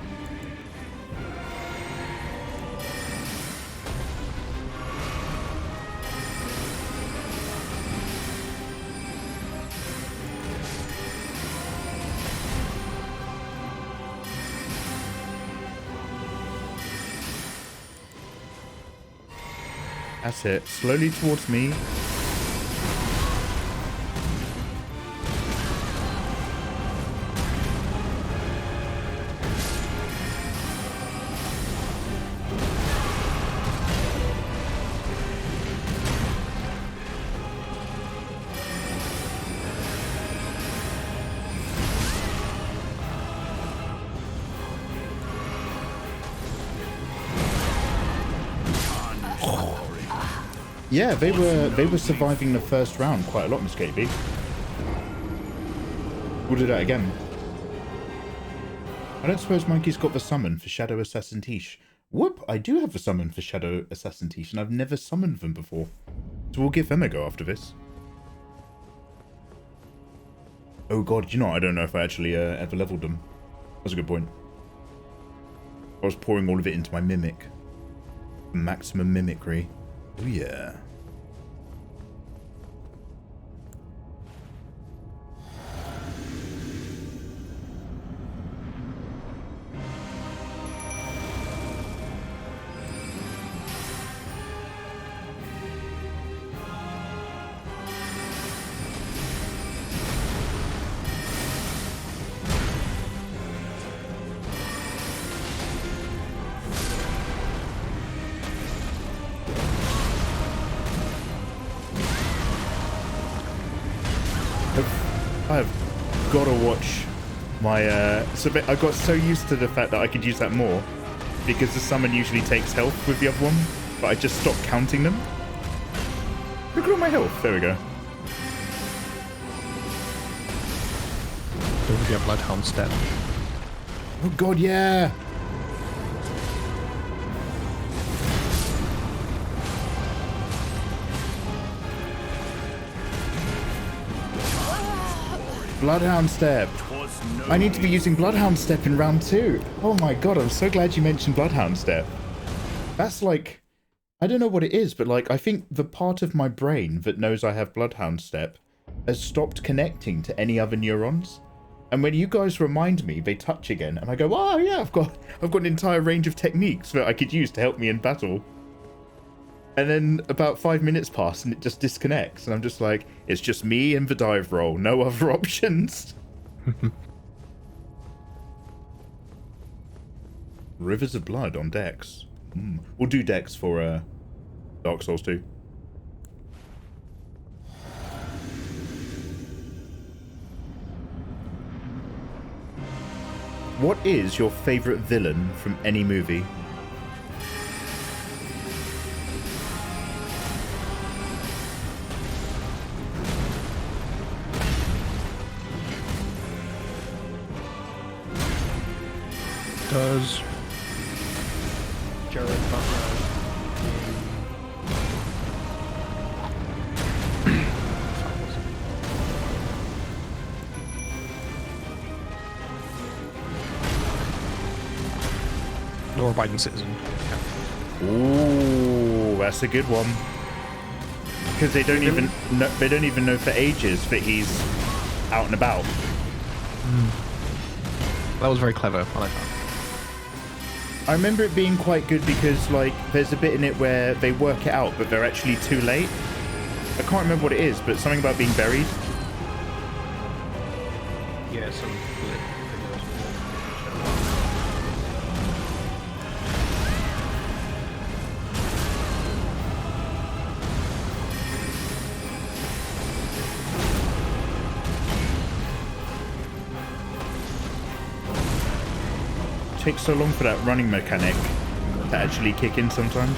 That's it. Slowly towards me. Yeah, they were surviving the first round quite a lot, Miss KB. We'll do that again. I don't suppose Mikey's got the summon for Shadow Assassin Tiche. Whoop, I do have the summon for Shadow Assassin Tiche, and I've never summoned them before. So we'll give them a go after this. Oh god, you know, I don't know if I actually ever leveled them. That's a good point. I was pouring all of it into my mimic. Maximum mimicry. Oh yeah. I've got to watch my I got so used to the fact that I could use that more because the summon usually takes health with the other one, but I just stopped counting them. Look at all my health. There we go. Don't forget Bloodhound Step. Oh god, yeah. Bloodhound Step. I need to be using Bloodhound Step in round 2. Oh my god, I'm so glad you mentioned Bloodhound Step. That's like, I don't know what it is, but like, I think the part of my brain that knows I have Bloodhound Step has stopped connecting to any other neurons. And when you guys remind me, they touch again, and I go, oh yeah, I've got an entire range of techniques that I could use to help me in battle. And then about 5 minutes pass and it just disconnects. And I'm just like, it's just me and the dive roll. No other options. Rivers of Blood on Dex. We'll do Dex for Dark Souls 2. What is your favourite villain from any movie? Does Jared Butler law-abiding citizen? Ooh, that's a good one. Because they don't even know for ages that he's out and about. That was very clever. I like that. I remember it being quite good because, like, there's a bit in it where they work it out, but they're actually too late. I can't remember what it is, but something about being buried. Yeah, some Takes so long for that running mechanic to actually kick in sometimes.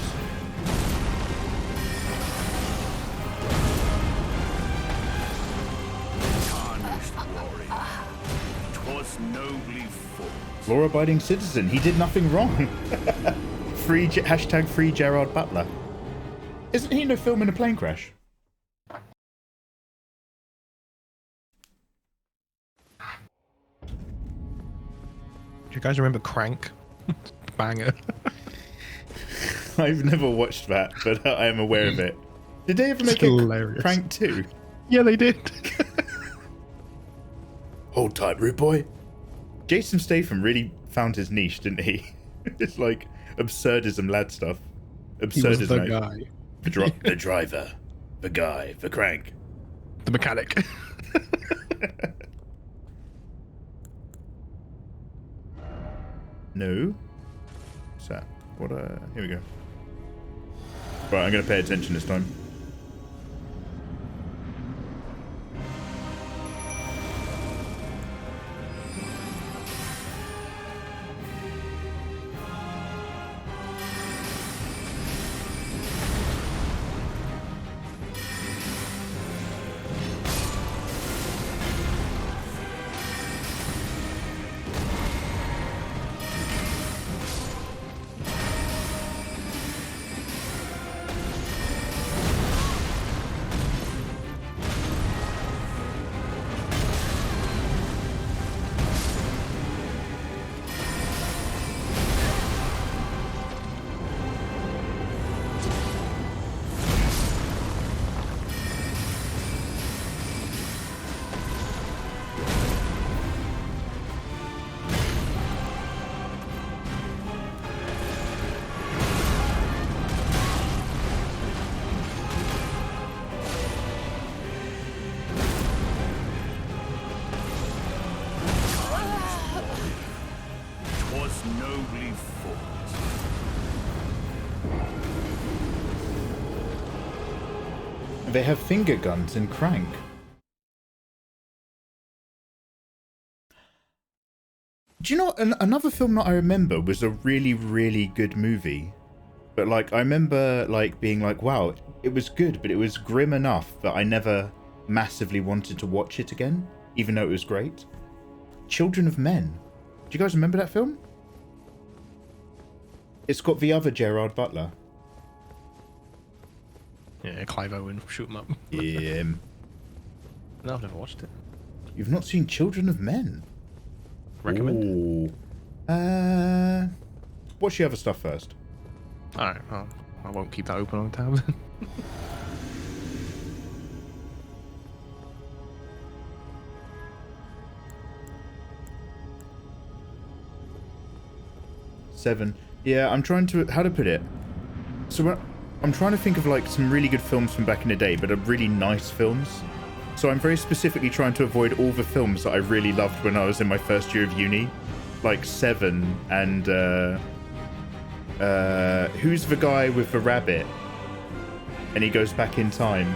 Tarnished warrior. 'Twas nobly fought. Law-abiding citizen. He did nothing wrong. Hashtag free Gerard Butler. Isn't he in a film in a plane crash? Do you guys remember Crank? Banger. I've never watched that, but I am aware of it. Did they ever make hilarious. a Crank 2? Yeah, they did. Hold tight, rude boy. Jason Statham really found his niche, didn't he? It's like absurdism lad stuff. Absurdism. He was the guy. The driver. The guy. The crank. The mechanic. No. What's that? What? Here we go. Right, I'm going to pay attention this time. Nobly fought. They have finger guns in Crank. Do you know another film that I remember was a really, really good movie? But like, I remember like being like, wow, it was good, but it was grim enough that I never massively wanted to watch it again, even though it was great. Children of Men. Do you guys remember that film? It's got the other Gerard Butler. Yeah, Clive Owen, shoot him up. Yeah. No, I've never watched it. You've not seen Children of Men? Recommend? Ooh. Watch the other stuff first. Alright, well, I won't keep that open on the tab. 7. Yeah, I'm trying to... How to put it? So I'm trying to think of like some really good films from back in the day, but are really nice films. So I'm very specifically trying to avoid all the films that I really loved when I was in my first year of uni, like Seven and who's the guy with the rabbit, and he goes back in time.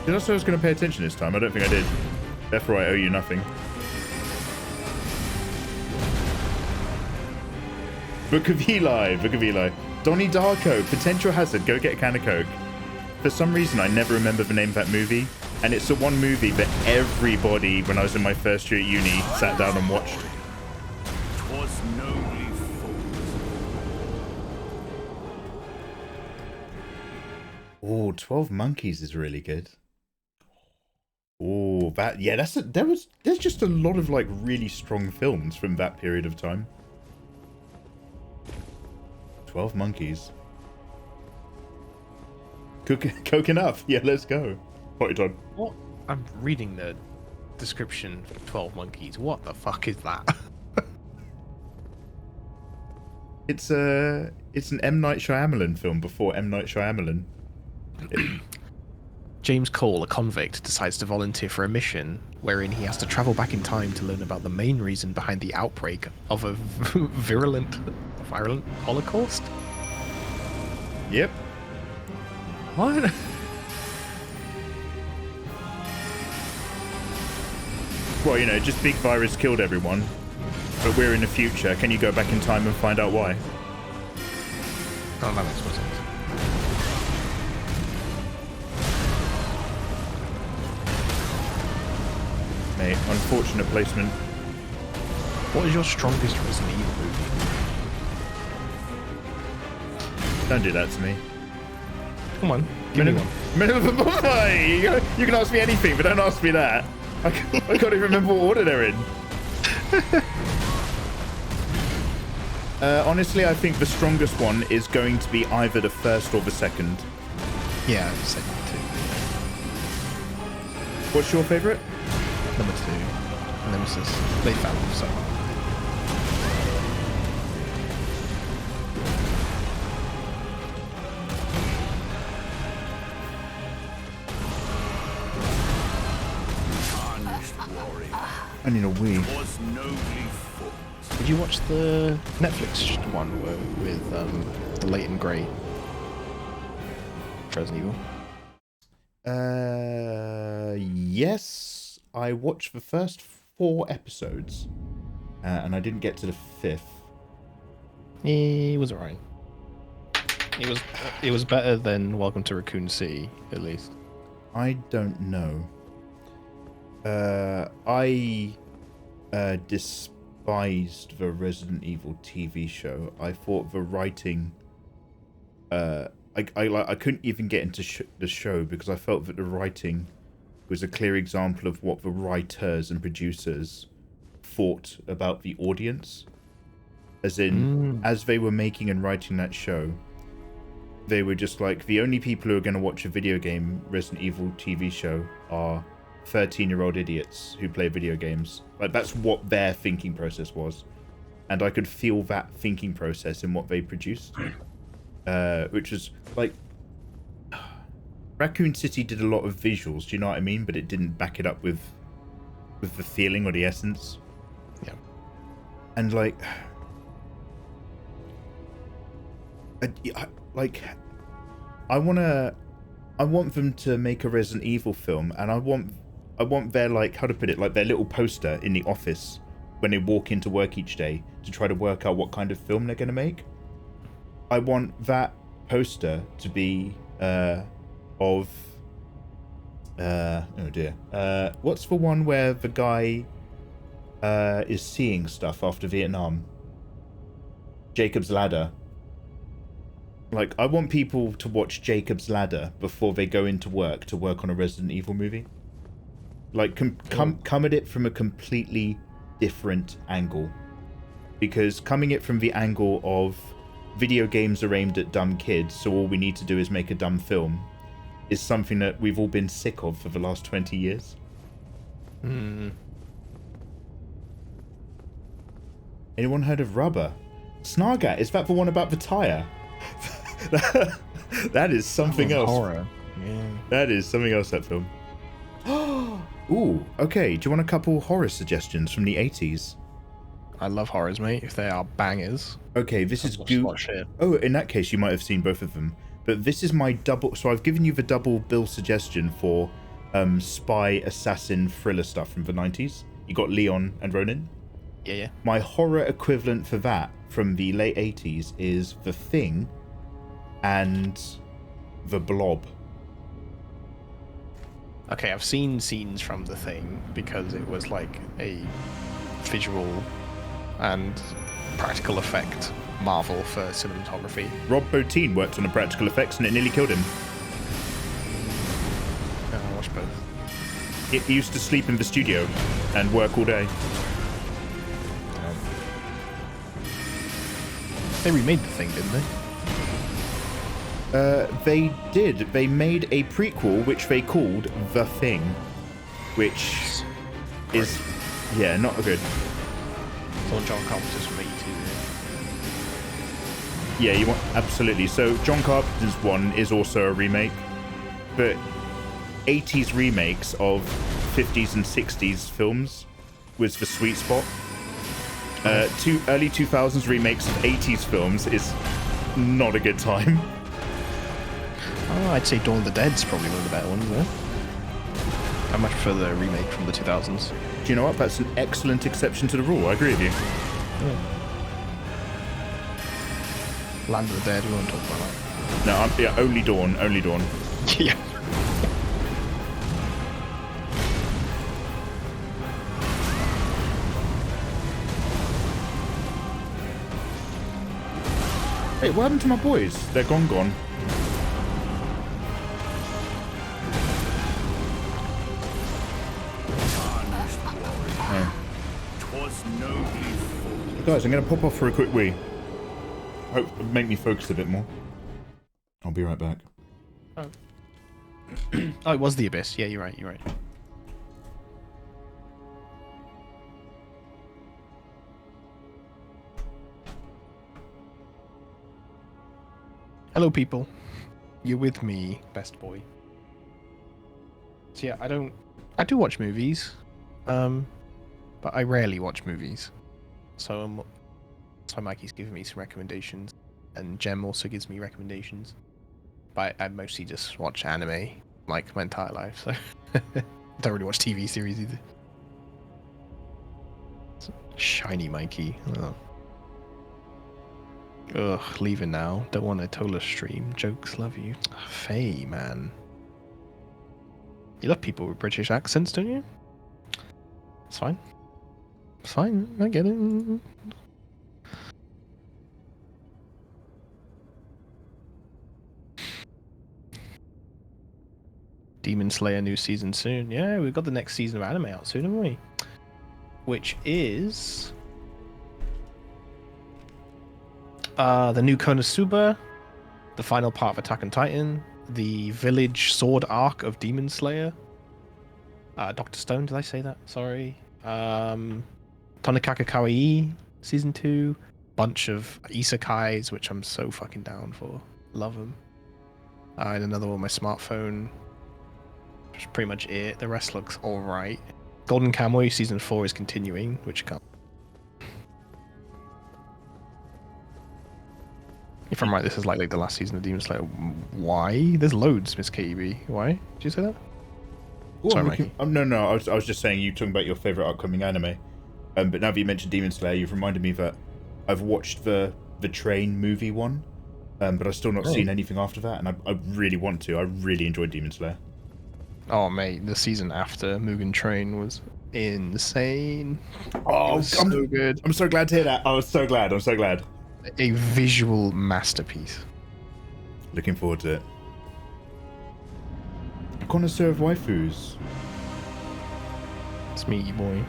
Did I say I was going to pay attention this time? I don't think I did. Therefore, I owe you nothing. Book of Eli, Book of Eli. Donnie Darko, Potential Hazard, go get a can of Coke. For some reason, I never remember the name of that movie. And it's the one movie that everybody, when I was in my first year at uni, sat down and watched. 'Twas nobly fought. Oh, 12 Monkeys is really good. Oh, that, yeah, there's just a lot of like really strong films from that period of time. 12 Monkeys. Coking up. Yeah, let's go. Party time. What? I'm reading the description for 12 Monkeys. What the fuck is that? It's an M. Night Shyamalan film before M. Night Shyamalan. James Cole, a convict, decides to volunteer for a mission wherein he has to travel back in time to learn about the main reason behind the outbreak of a virulent Holocaust? Yep. What? Well, you know, just big virus killed everyone. But we're in the future. Can you go back in time and find out why? Oh, that makes more sense. Mate, unfortunate placement. What is your strongest Resident Evil movie? Don't do that to me. Come on, give me one. You can ask me anything, but don't ask me that. I can't even remember what order they're in. Honestly, I think the strongest one is going to be either the first or the second. Yeah, second two. What's your favourite? Number 2. Nemesis. They found them so hard. I need a wee. Was nobly fought. Did you watch the Netflix one with the Leighton Grey Resident Evil? Yes, I watched the first 4 episodes, and I didn't get to the 5th. It was alright. It was better than Welcome to Raccoon City, at least. I don't know. I despised the Resident Evil TV show. I thought the writing, I couldn't even get into the show because I felt that the writing was a clear example of what the writers and producers thought about the audience. As in, as they were making and writing that show, they were just like, the only people who are going to watch a video game Resident Evil TV show are 13-year-old idiots who play video games. Like, that's what their thinking process was. And I could feel that thinking process in what they produced. Which was, like... Raccoon City did a lot of visuals, do you know what I mean? But it didn't back it up with the feeling or the essence. Yeah. And, like... I want them to make a Resident Evil film, and I want their, like, how to put it, like their little poster in the office when they walk into work each day to try to work out what kind of film they're going to make. I want that poster to be of oh dear, what's the one where the guy is seeing stuff after Vietnam? Jacob's Ladder. Like, I want people to watch Jacob's Ladder before they go into work to work on a Resident Evil movie. Like, come at it from a completely different angle. Because coming it from the angle of video games are aimed at dumb kids, so all we need to do is make a dumb film, is something that we've all been sick of for the last 20 years. Anyone heard of Rubber? Snargat, is that the one about the tire? That is something else. Horror. Yeah. That is something else, that film. Ooh, okay. Do you want a couple horror suggestions from the 80s? I love horrors, mate, if they are bangers. Okay, this is Watch it. Oh, in that case, you might have seen both of them. But this is my double... So I've given you the double bill suggestion for spy, assassin, thriller stuff from the 90s. You got Leon and Ronin. Yeah. My horror equivalent for that from the late 80s is The Thing and The Blob. Okay, I've seen scenes from The Thing because it was like a visual and practical effect marvel for cinematography. Rob Bottin worked on the practical effects and it nearly killed him. I watched both. He used to sleep in the studio and work all day. They remade The Thing, didn't they? They did. They made a prequel which they called The Thing, which is, yeah, not good. So John Carpenter's from 82. Yeah, you want absolutely. So John Carpenter's one is also a remake, but 80s remakes of 50s and 60s films was the sweet spot. Early 2000s remakes of 80s films is not a good time. Oh, I'd say Dawn of the Dead's probably one of the better ones, though. I much prefer the remake from the 2000s. Do you know what? That's an excellent exception to the rule. I agree with you. Yeah. Land of the Dead, we won't talk about that. No, only Dawn. Only Dawn. Yeah. Hey, what happened to my boys? They're gone. Tarnished warrior. 'Twas nobly fought. Guys, I'm going to pop off for a quick wee. Hope make me focus a bit more. I'll be right back. Oh, it was The Abyss. Yeah, you're right. Hello, people. You're with me, best boy. So yeah, I do watch movies, but I rarely watch movies. So Mikey's giving me some recommendations, and Jem also gives me recommendations. But I mostly just watch anime, like my entire life. So don't really watch TV series either. Shiny Mikey. Oh. Ugh, leaving now. Don't want a Tola stream. Jokes, love you. Faye, man. You love people with British accents, don't you? It's fine. It's fine. I get it. Demon Slayer new season soon. Yeah, we've got the next season of anime out soon, haven't we? Which is the new Konosuba, the final part of Attack on Titan, the Village Sword arc of Demon Slayer, Dr. Stone, did I say that? Sorry. Tonokaka Kawaii season 2, bunch of isekais, which I'm so fucking down for. Love them. And another one on my smartphone. That's pretty much it. The rest looks alright. Golden Kamuy season 4 is continuing, which can't. If I'm right, this is like the last season of Demon Slayer. Why? There's loads, Miss KEB. Why? Did you say that? Ooh, Sorry, Mikey. No. I was just saying you talking about your favorite upcoming anime. But now that you mentioned Demon Slayer, you've reminded me that I've watched the Train movie one, but I've still not seen anything after that, and I really want to. I really enjoyed Demon Slayer. Oh, mate, the season after Mugen Train was insane. Oh, it was so good. I'm so glad to hear that. I'm so glad. A visual masterpiece. Looking forward to it. A connoisseur of waifus. It's me, boy.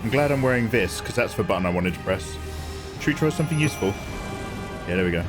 I'm glad I'm wearing this, because that's the button I wanted to press. Should we try something useful? Yeah, there we go.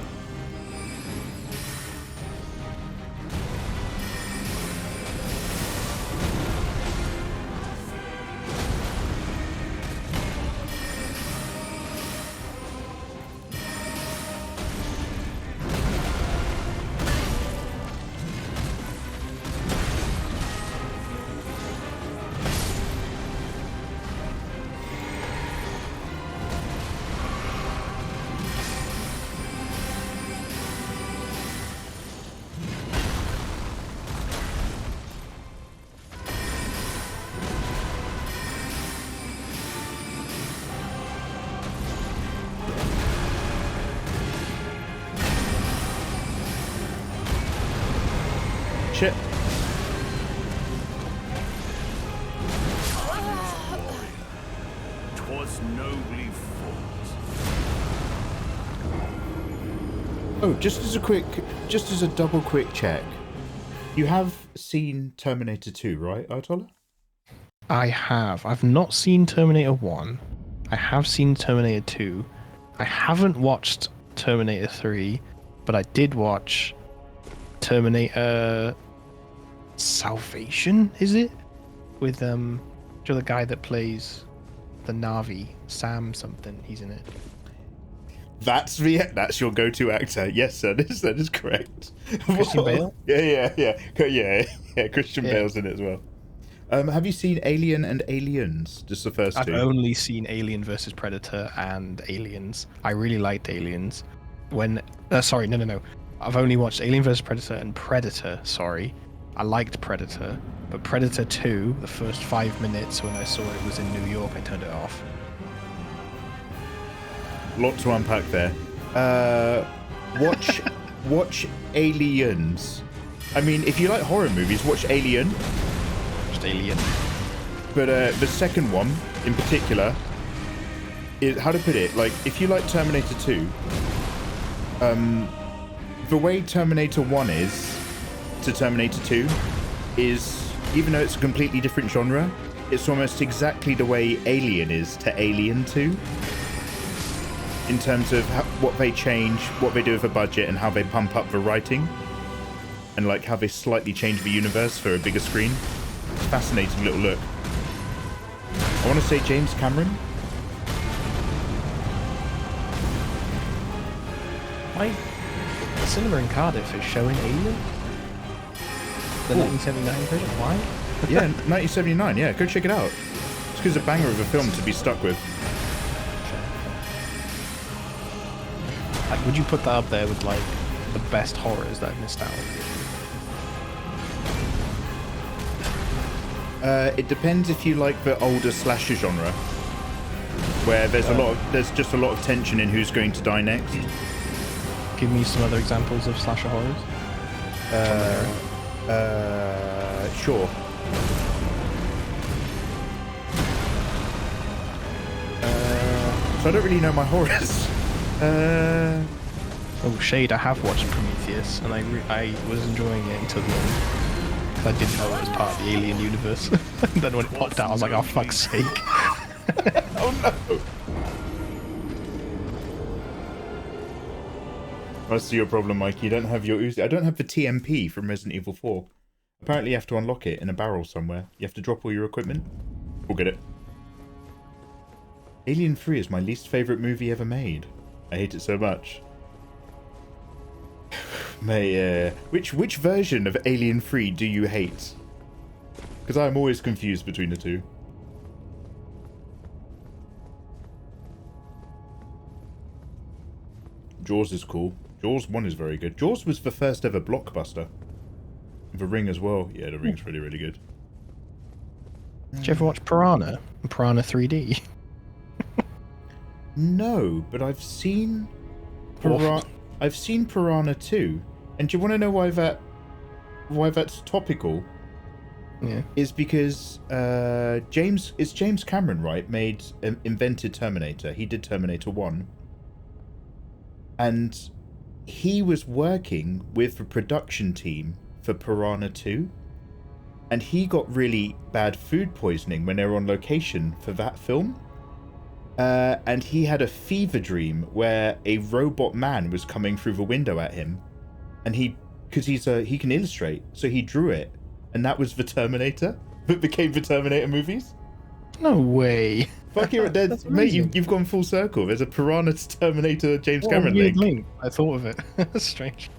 Shit. Twas nobly fought. Oh, just as a double quick check. You have seen Terminator 2, right, Ayatollah? I have. I've not seen Terminator 1. I have seen Terminator 2. I haven't watched Terminator 3, but I did watch Terminator Salvation, is it? With the guy that plays the Na'vi, Sam something, he's in it. That's your go-to actor. Yes, sir, that is correct. Christian Bale? Yeah. Christian Bale's in it as well. Have you seen Alien and Aliens? Just the first two. I've only seen Alien vs Predator and Aliens. I really liked Aliens. No. I've only watched Alien vs Predator and Predator. Sorry, I liked Predator, but Predator 2, the first 5 minutes when I saw it was in New York, I turned it off. Lot to unpack there. Watch Aliens. I mean, if you like horror movies, watch Alien. Just Alien. But the second one, in particular, is, how to put it, like, if you like Terminator 2, the way Terminator 1 is to Terminator 2 is, even though it's a completely different genre, it's almost exactly the way Alien is to Alien 2. In terms of what they change, what they do with a budget, and how they pump up the writing. And like how they slightly change the universe for a bigger screen. It's a fascinating little look. I want to say James Cameron. Why? The cinema in Cardiff is showing Alien? The 1979 version? Why? Yeah, 1979, yeah, go check it out. It's because it's a banger of a film to be stuck with. Like, would you put that up there with, like, the best horrors that I've missed out on? It depends if you like the older slasher genre, where there's just a lot of tension in who's going to die next. Give me some other examples of slasher horrors. Sure. So I don't really know my horrors. Oh, Shade, I have watched Prometheus, and I was enjoying it until the end. Because I didn't know it was part of the Alien universe. And then when it popped out, I was like, oh, fuck's sake. Oh no! I see your problem, Mikey. You don't have your Uzi. I don't have the TMP from Resident Evil 4. Apparently you have to unlock it in a barrel somewhere. You have to drop all your equipment. We'll get it. Alien 3 is my least favourite movie ever made. I hate it so much. Which version of Alien 3 do you hate? Because I'm always confused between the two. Jaws is cool. Jaws 1 is very good. Jaws was the first ever blockbuster. The Ring as well. Yeah, The Ring's really, really good. Did you ever watch Piranha? Piranha 3D? No, but I've seen Piranha 2. And do you want to know why that's topical? Yeah. Is because James Cameron, right, invented Terminator. He did Terminator 1. And he was working with the production team for Piranha 2. And he got really bad food poisoning when they were on location for that film. And he had a fever dream where a robot man was coming through the window at him. And because he can illustrate, so he drew it. And that was the Terminator that became the Terminator movies. No way. Fuck you, mate, you've gone full circle. There's a Piranha to Terminator James Cameron link. I thought of it. That's strange.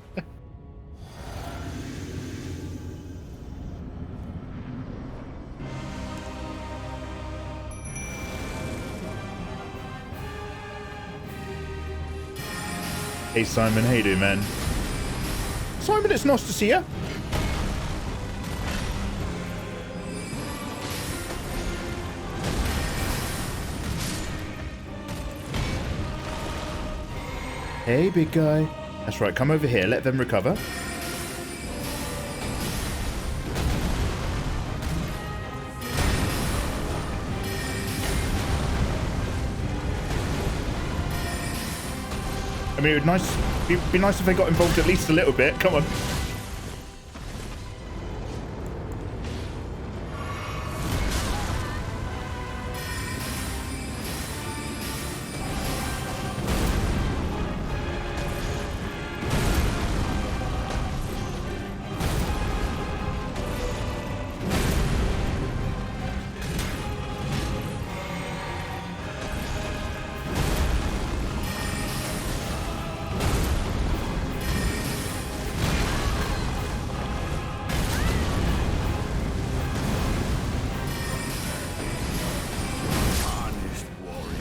Hey Simon, how you doing, man? Simon, it's nice to see you. Hey, big guy. That's right, come over here, let them recover. mean, it'd be nice if they got involved at least a little bit. Come on.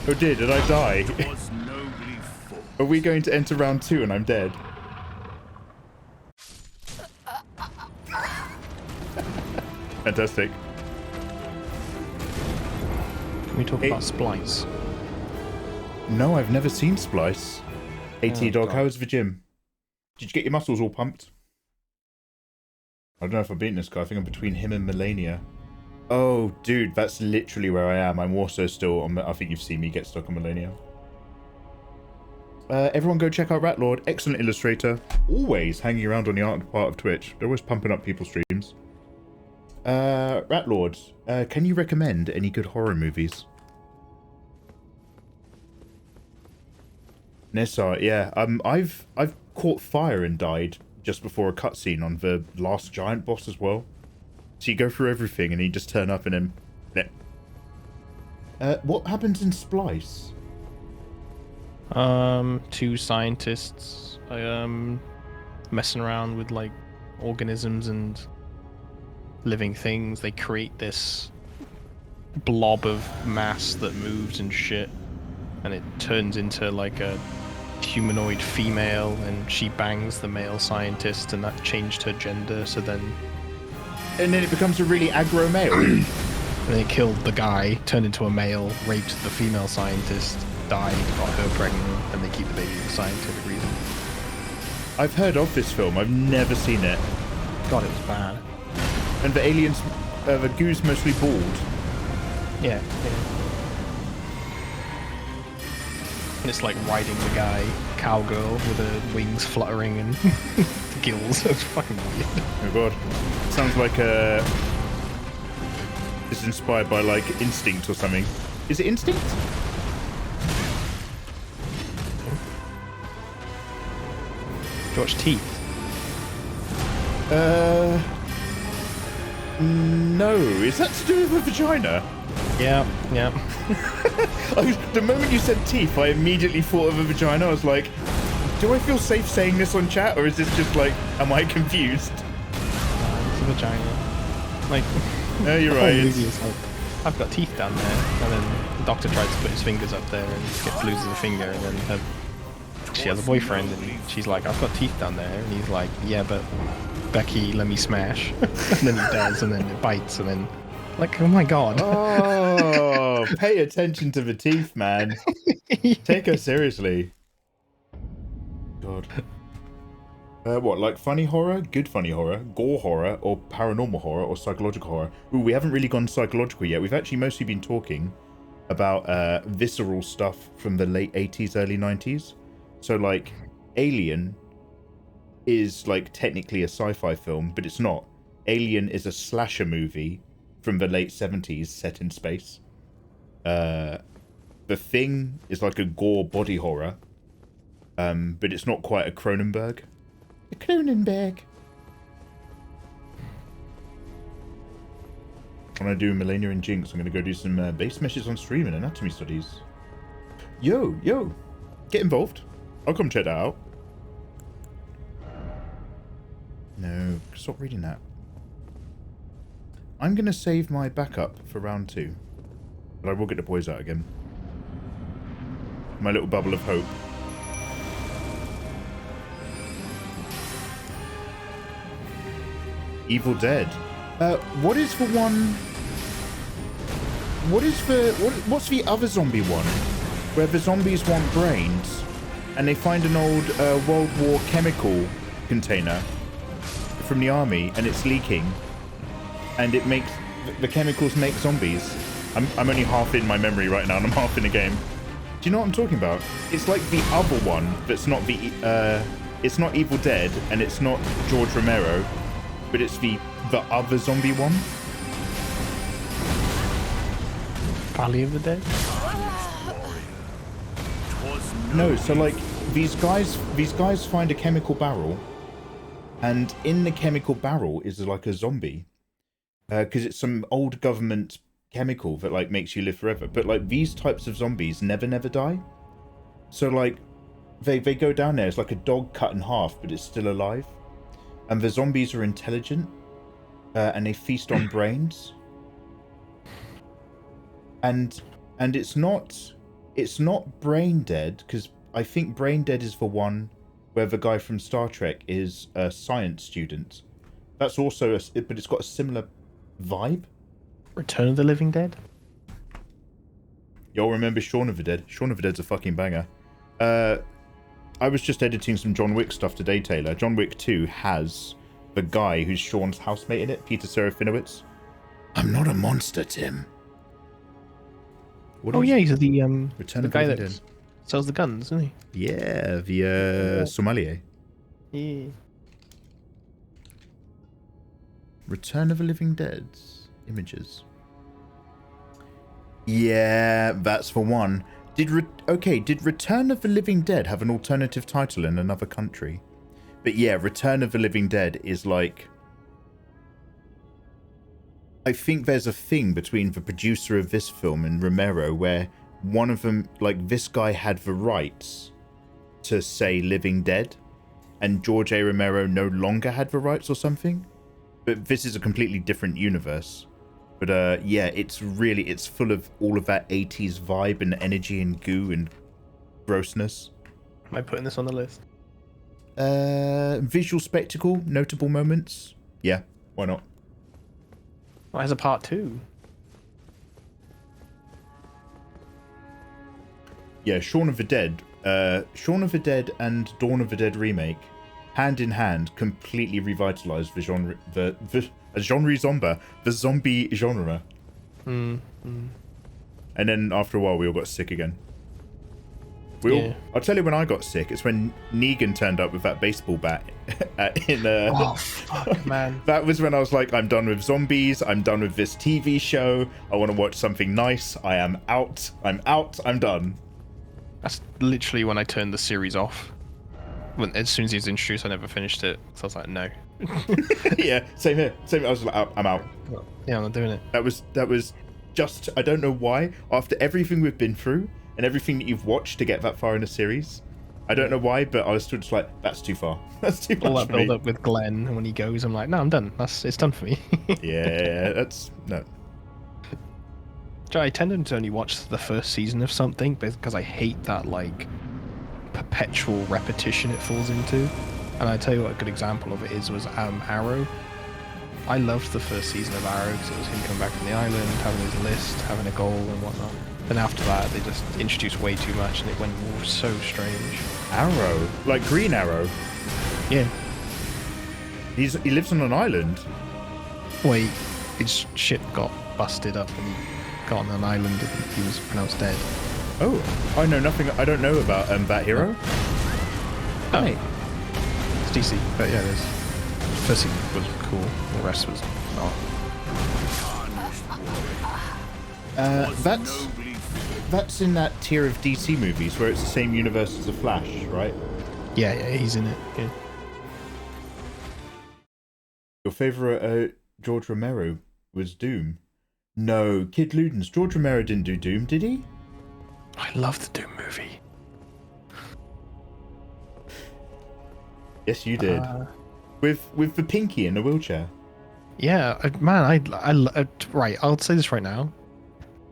Oh dear, did I die? Was nobly fought. Are we going to enter round 2 and I'm dead? Fantastic. Can we talk about Splice? No, I've never seen Splice. AT Dog, God. how was the gym? Did you get your muscles all pumped? I don't know if I've beaten this guy. I think I'm between him and Melania. Oh, dude, that's literally where I am. I'm also still on... I think you've seen me get stuck on Melania. Everyone go check out Ratlord. Excellent illustrator. Always hanging around on the art part of Twitch. They're always pumping up people's streams. Ratlord, can you recommend any good horror movies? Nessar, yeah. I've caught fire and died just before a cutscene on the last giant boss as well. So you go through everything and you just turn up and then... what happens in Splice? Two scientists messing around with like organisms and living things. They create this blob of mass that moves and shit, and it turns into like a humanoid female, and she bangs the male scientist, and that changed her gender. So then it becomes a really aggro male. and they killed the guy, turned into a male, raped the female scientist, died, got her pregnant, and they keep the baby for scientific reason. I've heard of this film. I've never seen it. God, it was bad. And the aliens, the goo's mostly bald. Yeah. And it's like riding the guy, cowgirl, with her wings fluttering and gills. It's fucking weird. Oh god. Sounds like it's inspired by like Instinct or something. Is it Instinct? George Teeth. No. Is that to do with a vagina? Yeah. The moment you said teeth, I immediately thought of a vagina. I was like, do I feel safe saying this on chat, or is this just like, am I confused? It's a vagina. Like, No, you're the whole right. movie is like, I've got teeth down there, and then the doctor tries to put his fingers up there and loses a finger, and then she has a boyfriend, and she's like, I've got teeth down there, and he's like, yeah, but Becky, let me smash. And then he does, and then it bites, and then, like, oh my god. Oh, pay attention to the teeth, man. Take her seriously. God. What, like funny horror, good funny horror, gore horror, or paranormal horror, or psychological horror? Ooh, we haven't really gone psychological yet. We've actually mostly been talking about visceral stuff from the late 80s, early 90s. So, like, Alien is, like, technically a sci-fi film, but it's not. Alien is a slasher movie from the late 70s set in space. The Thing is like a gore body horror, but it's not quite a Cronenberg. A Cronenberg. When I do Melania and Jinx, I'm going to go do some base meshes on stream and anatomy studies. Yo, get involved. I'll come check that out. No, stop reading that. I'm going to save my backup for round 2. But I will get the boys out again. My little bubble of hope. Evil Dead. What is the one... What's the other zombie one? Where the zombies want brains, and they find an old World War chemical container from the army, and it's leaking. And it makes... The chemicals make zombies. I'm only half in my memory right now, and I'm half in the game. Do you know what I'm talking about? It's like the other one that's not the it's not Evil Dead and it's not George Romero, but it's the other zombie one. Valley of the Dead? No, so like these guys find a chemical barrel, and in the chemical barrel is like a zombie, because it's some old government chemical that like makes you live forever. But like these types of zombies never die. So like they go down there, it's like a dog cut in half, but it's still alive, and the zombies are intelligent, and they feast on brains. And it's not brain dead, because I think brain dead is the one where the guy from Star Trek is a science student. That's also but it's got a similar vibe. Return of the Living Dead? Y'all remember Shaun of the Dead? Shaun of the Dead's a fucking banger. I was just editing some John Wick stuff today, Taylor. John Wick 2 has the guy who's Sean's housemate in it, Peter Serafinowicz. I'm not a monster, Tim. Yeah, he's the Return the of guy the that Living Dead. sells the guns, isn't he? Yeah, the sommelier. Yeah. Return of the Living Dead's images. Yeah, that's for one. Did Return of the Living Dead have an alternative title in another country? But yeah, Return of the Living Dead is like... I think there's a thing between the producer of this film and Romero where one of them, like this guy had the rights to say Living Dead, and George A. Romero no longer had the rights or something. But this is a completely different universe. But yeah, it's full of all of that 80s vibe and energy and goo and grossness. Am I putting this on the list? Visual spectacle, notable moments. Yeah, why not? Well, has a part 2. Yeah, Shaun of the Dead. Shaun of the Dead and Dawn of the Dead remake, hand in hand, completely revitalized the genre, the zombie genre. And then after a while, we all got sick again. I'll tell you when I got sick. It's when Negan turned up with that baseball bat. Oh, fuck, man. That was when I was like, I'm done with zombies. I'm done with this TV show. I want to watch something nice. I am out. I'm out. I'm done. That's literally when I turned the series off. As soon as he was introduced, I never finished it. So I was like, no. Yeah, same here. I was like, I'm out. Yeah, I'm not doing it. That was just, I don't know why. After everything we've been through and everything that you've watched to get that far in a series, I don't know why, but I was still just like, that's too far. That's too much. All that for me. build up with Glenn, and when he goes, I'm like, no, I'm done. It's done for me. Yeah, that's no. I tend to only watch the first season of something because I hate that like perpetual repetition it falls into. And I tell you what a good example of it was Arrow. I loved the first season of Arrow because it was him coming back from the island, having his list, having a goal and whatnot. Then after that, they just introduced way too much, and it went so strange. Arrow, like Green Arrow. Yeah. He lives on an island. Wait, his ship got busted up, and he got on an island, and he was pronounced dead. Oh, I know nothing. I don't know about that hero. Oh. Hey. It's DC, but yeah, the first season was cool. The rest was not. That's in that tier of DC movies where it's the same universe as The Flash, right? Yeah, he's in it. Yeah. Your favorite George Romero was Doom. No, Kid Ludens. George Romero didn't do Doom, did he? I love the Doom movie. Yes, you did. With the Pinky in the wheelchair. Yeah, man, right, I'll say this right now.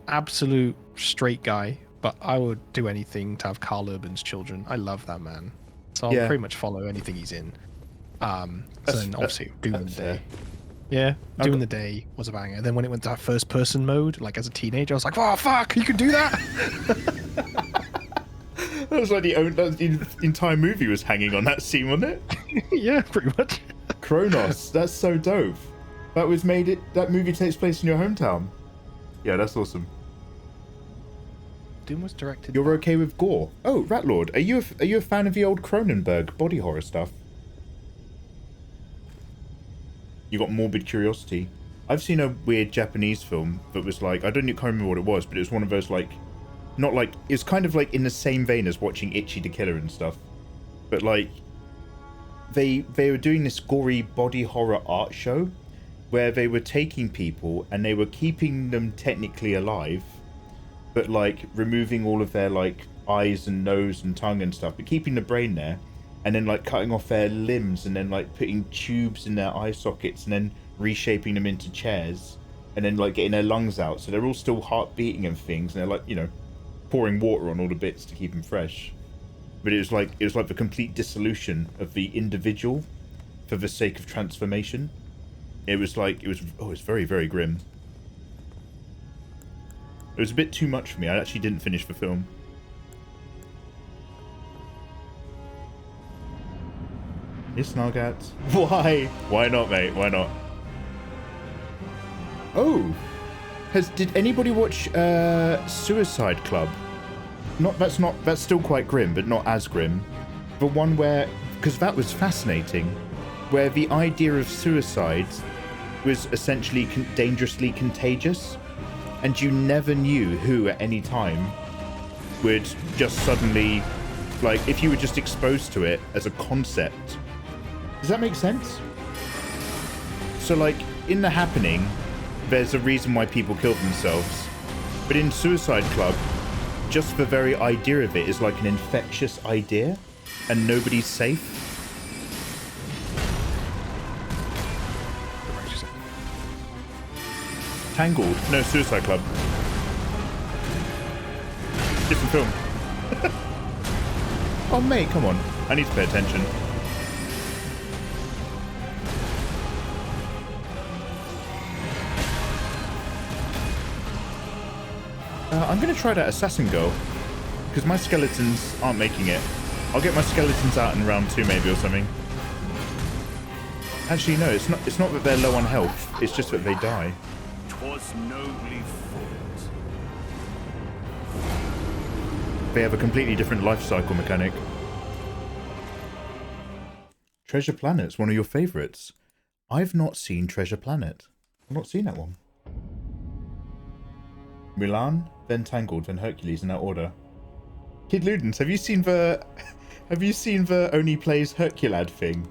Absolute straight guy, but I would do anything to have Carl Urban's children. I love that man. So I'll pretty much follow anything he's in. So then obviously Doom in the Day. Yeah, Doom in the Day was a banger. Then when it went to first person mode, like as a teenager, I was like, oh fuck, you can do that? That was like the entire movie was hanging on that scene, wasn't it? Yeah, pretty much. Kronos, that's so dope. That movie takes place in your hometown. Yeah, that's awesome. Doom was directed. You're okay with gore? Oh, Ratlord, are you a fan of the old Cronenberg body horror stuff? You got morbid curiosity. I've seen a weird Japanese film that was like, can't remember what it was, but it was one of those like, not like, it was kind of like in the same vein as watching Itchy the Killer and stuff, but like, they were doing this gory body horror art show where they were taking people and they were keeping them technically alive, but like removing all of their like eyes and nose and tongue and stuff, but keeping the brain there, and then like cutting off their limbs and then like putting tubes in their eye sockets and then reshaping them into chairs and then like getting their lungs out, so they're all still heart beating and things, and they're like, you know, pouring water on all the bits to keep them fresh. But it was like the complete dissolution of the individual for the sake of transformation. It was very, very grim. It was a bit too much for me. I actually didn't finish the film. Yes, Snargat. Why? Why not, mate? Why not? Oh! Did anybody watch Suicide Club? That's still quite grim, but not as grim. The one where, because that was fascinating, where the idea of suicide was essentially dangerously contagious, and you never knew who at any time would just suddenly, like, if you were just exposed to it as a concept. Does that make sense? So, like, in The Happening, there's a reason why people kill themselves, but in Suicide Club, just the very idea of it is like an infectious idea, and nobody's safe. Tangled? No, Suicide Club. Different film. Oh, mate, come on. I need to pay attention. I'm going to try that Assassin Girl, because my skeletons aren't making it. I'll get my skeletons out in round 2 maybe or something. Actually, no, it's not that they're low on health, it's just that they die. 'Twas nobly fought. They have a completely different life cycle mechanic. Treasure Planet's one of your favourites. I've not seen Treasure Planet. I've not seen that one. Mulan, then Tangled, then Hercules in that order. Kid Ludens, have you seen the Only Plays Herculad thing,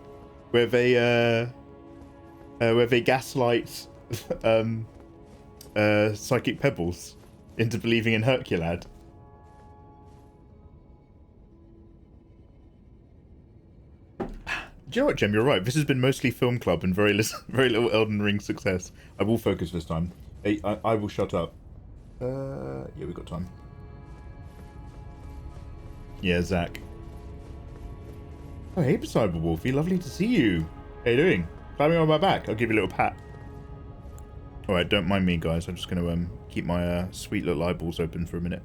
where they gaslight Psychic Pebbles into believing in Herculad? Do you know what, Jem? You're right. This has been mostly film club and very little Elden Ring success. I will focus this time. I will shut up. Yeah, we've got time. Yeah, Zach. Oh, hey, Cyberwolfie, lovely to see you. How you doing? Climbing on my back. I'll give you a little pat. Alright, don't mind me, guys. I'm just going to keep my sweet little eyeballs open for a minute.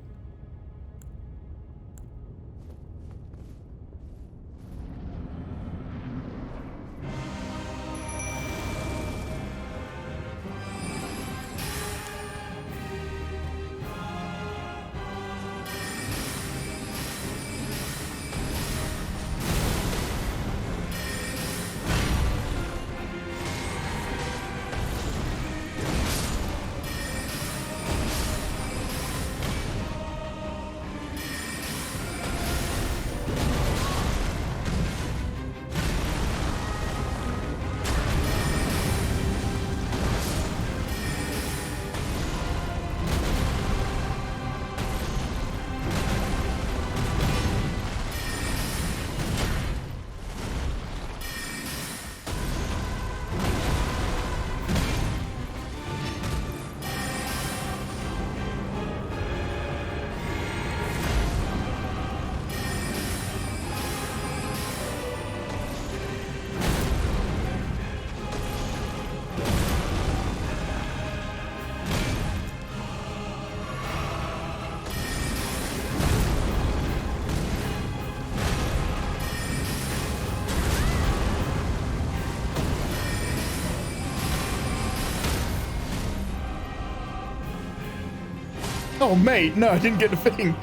Oh, mate, no, I didn't get the thing.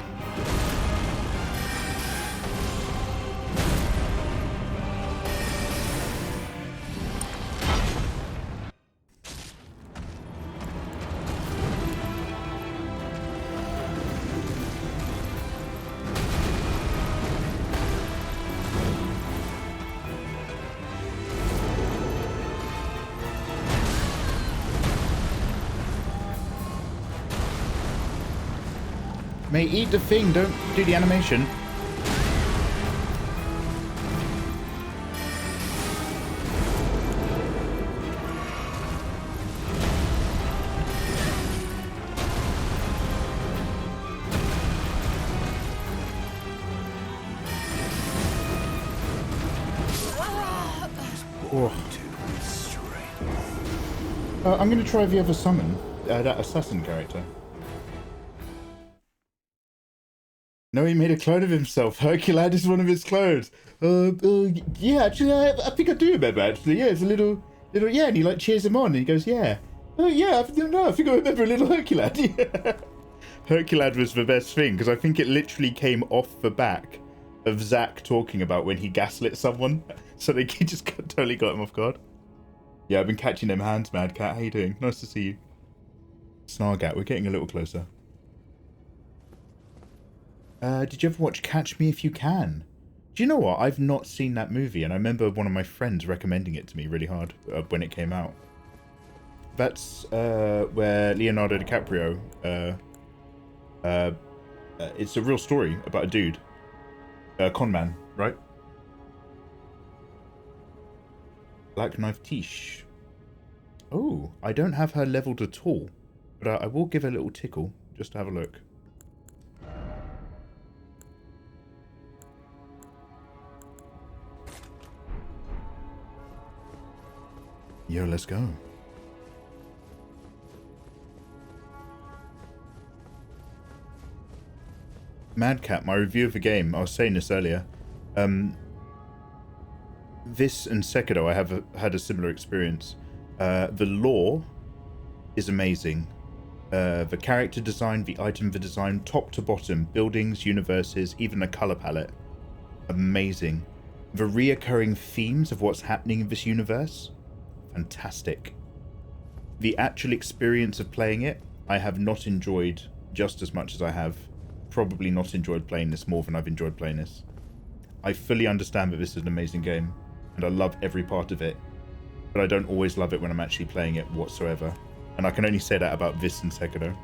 Mate, eat the thing, don't do the animation. Oh. I'm going to try the other summon, that assassin character. No, he made a clone of himself. Herculad is one of his clones. Yeah, actually, I think I do remember, actually. Yeah, it's a little, yeah, and he, like, cheers him on, and he goes, yeah. Oh, yeah, I think I remember a little Herculad. Yeah. Herculad was the best thing, because I think it literally came off the back of Zack talking about when he gaslit someone. So they just totally got him off guard. Yeah, I've been catching them hands, Mad Cat. How you doing? Nice to see you. Snargat, we're getting a little closer. Did you ever watch Catch Me If You Can? Do you know what? I've not seen that movie, and I remember one of my friends recommending it to me really hard when it came out. That's where Leonardo DiCaprio... it's a real story about a dude. Con man, right? Black Knife Tish. Oh, I don't have her leveled at all. But I will give her a little tickle, just to have a look. Yo, let's go. Mad Cat, my review of the game, I was saying this earlier. This and Sekiro, I have had a similar experience. The lore is amazing. The character design, the item for design, top to bottom, buildings, universes, even the color palette. Amazing. The reoccurring themes of what's happening in this universe. Fantastic. The actual experience of playing it, I have not enjoyed just as much as I have probably not enjoyed playing this more than I've enjoyed playing this. I fully understand that this is an amazing game, and I love every part of it, but I don't always love it when I'm actually playing it whatsoever. And I can only say that about this and Sekiro.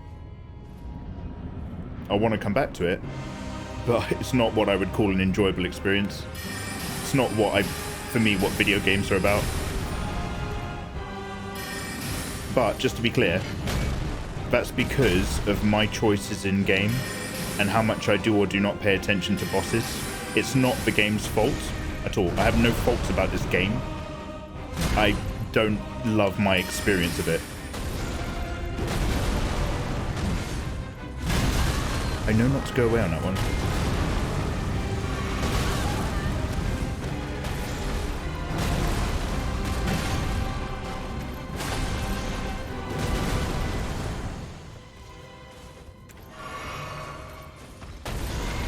I want to come back to it, but it's not what I would call an enjoyable experience. It's not for me, what video games are about. But, just to be clear, that's because of my choices in game and how much I do or do not pay attention to bosses. It's not the game's fault at all. I have no faults about this game. I don't love my experience of it. I know not to go away on that one.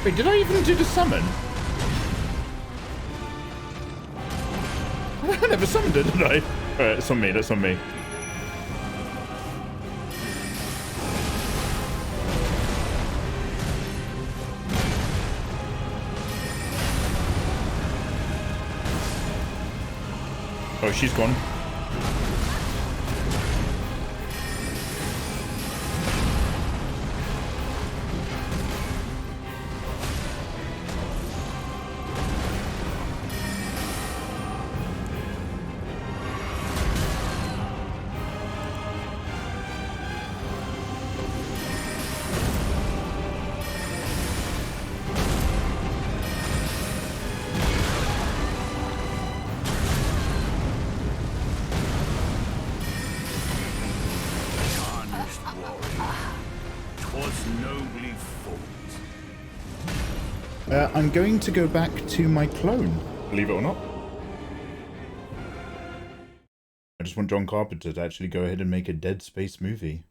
Wait, did I even do the summon? I never summoned it, did I? Alright, it's on me, that's on me. Oh, she's gone. I'm going to go back to my clone, believe it or not. I just want John Carpenter to actually go ahead and make a Dead Space movie.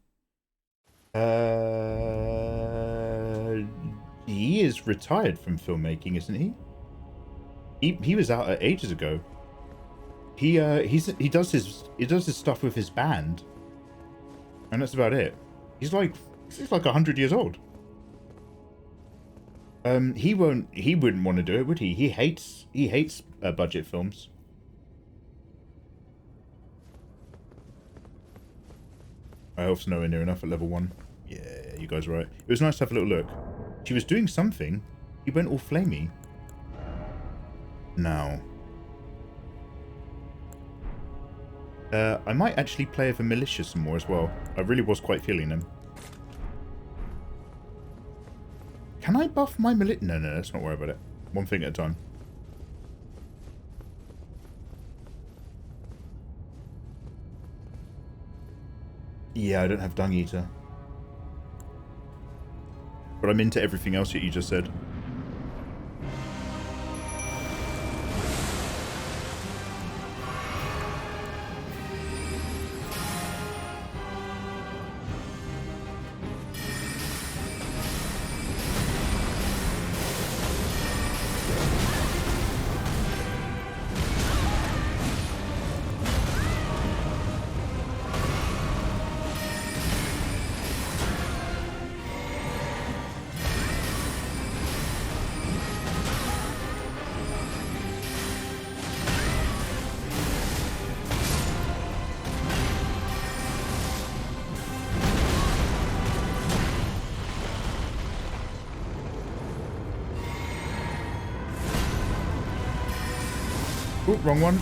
He is retired from filmmaking, isn't he? He was out ages ago. He does his stuff with his band, and that's about it. He's like 100 years old. He wouldn't want to do it, would he? He hates budget films. My health's nowhere near enough at level 1. Yeah, you guys are right. It was nice to have a little look. She was doing something. He went all flamey. Now. I might actually play over Militia some more as well. I really was quite feeling them. Can I buff my Militia? No, let's not worry about it. One thing at a time. Yeah, I don't have Dung Eater. But I'm into everything else that you just said. Oh, wrong one.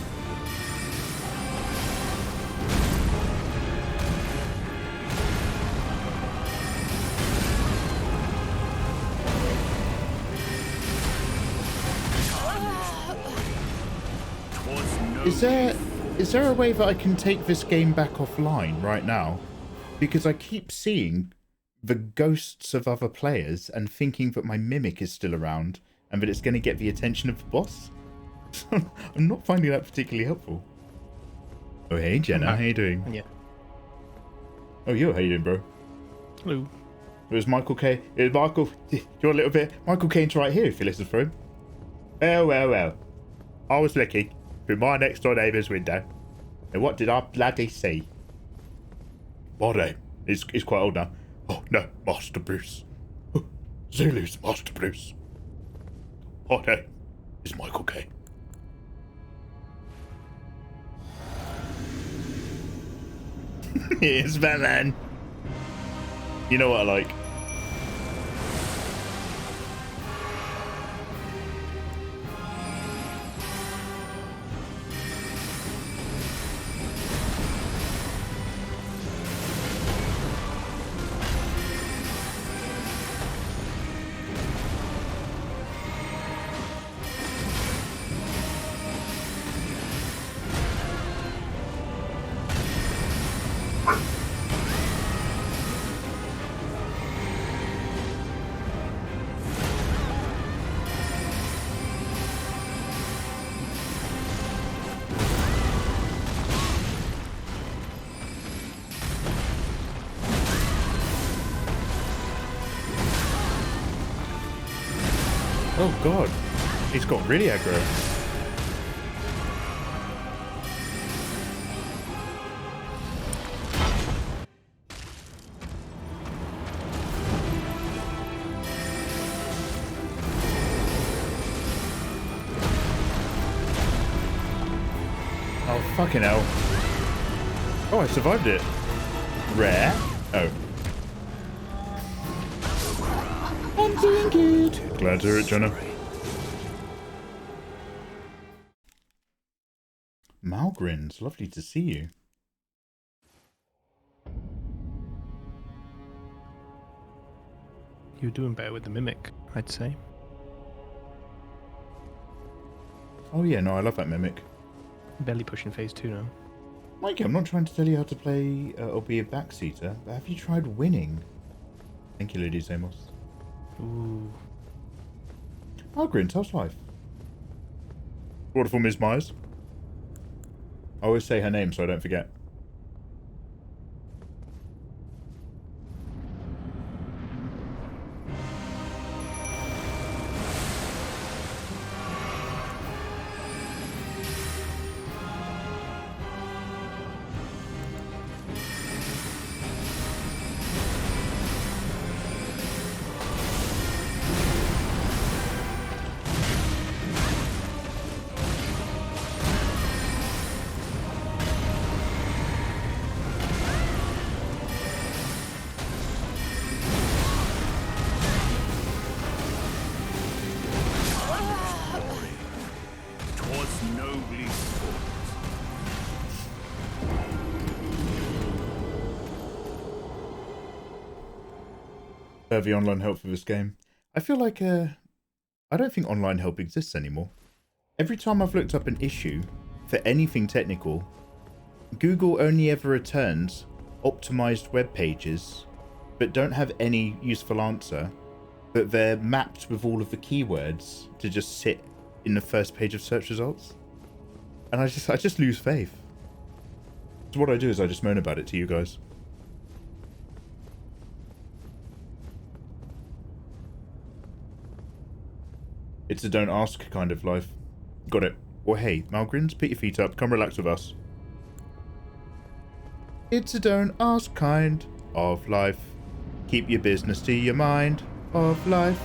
Is there a way that I can take this game back offline right now? Because I keep seeing the ghosts of other players and thinking that my mimic is still around and that it's going to get the attention of the boss. I'm not finding that particularly helpful. Oh, hey, Jenna. How you doing? Yeah. Oh, yo, how you doing, bro? Hello. It was Michael K. It was Michael. You're a little bit. Michael Caine's right here if you listen for him. Well. I was looking through my next door neighbour's window. And what did I bloody see? My name is quite old now. Oh, no, Master Bruce. Oh, Zulu's Master Bruce. My name is Michael K. It's Batman. You know what I like? Oh god, he's got really aggro. Oh fucking hell. Oh, I survived it. Rare? Oh. I'm doing good. Glad to hear it, Jenna. Malgrins, lovely to see you. You're doing better with the mimic, I'd say. Oh yeah, no, I love that mimic. Barely pushing phase 2 now. Mikey, I'm not trying to tell you how to play or be a backseater, but have you tried winning? Thank you, Lady Amos. Ooh. Malgrins, how's life? Waterfall Ms. Myers. I always say her name so I don't forget. The online help for this game. I feel like I don't think online help exists anymore. Every time I've looked up an issue for anything technical, Google only ever returns optimized web pages, but don't have any useful answer. But they're mapped with all of the keywords to just sit in the first page of search results, and I just lose faith. So what I do is I just moan about it to you guys. It's a don't ask kind of life. Got it. Or hey, Malgrins, put your feet up, come relax with us. It's a don't ask kind of life. Keep your business to your mind of life.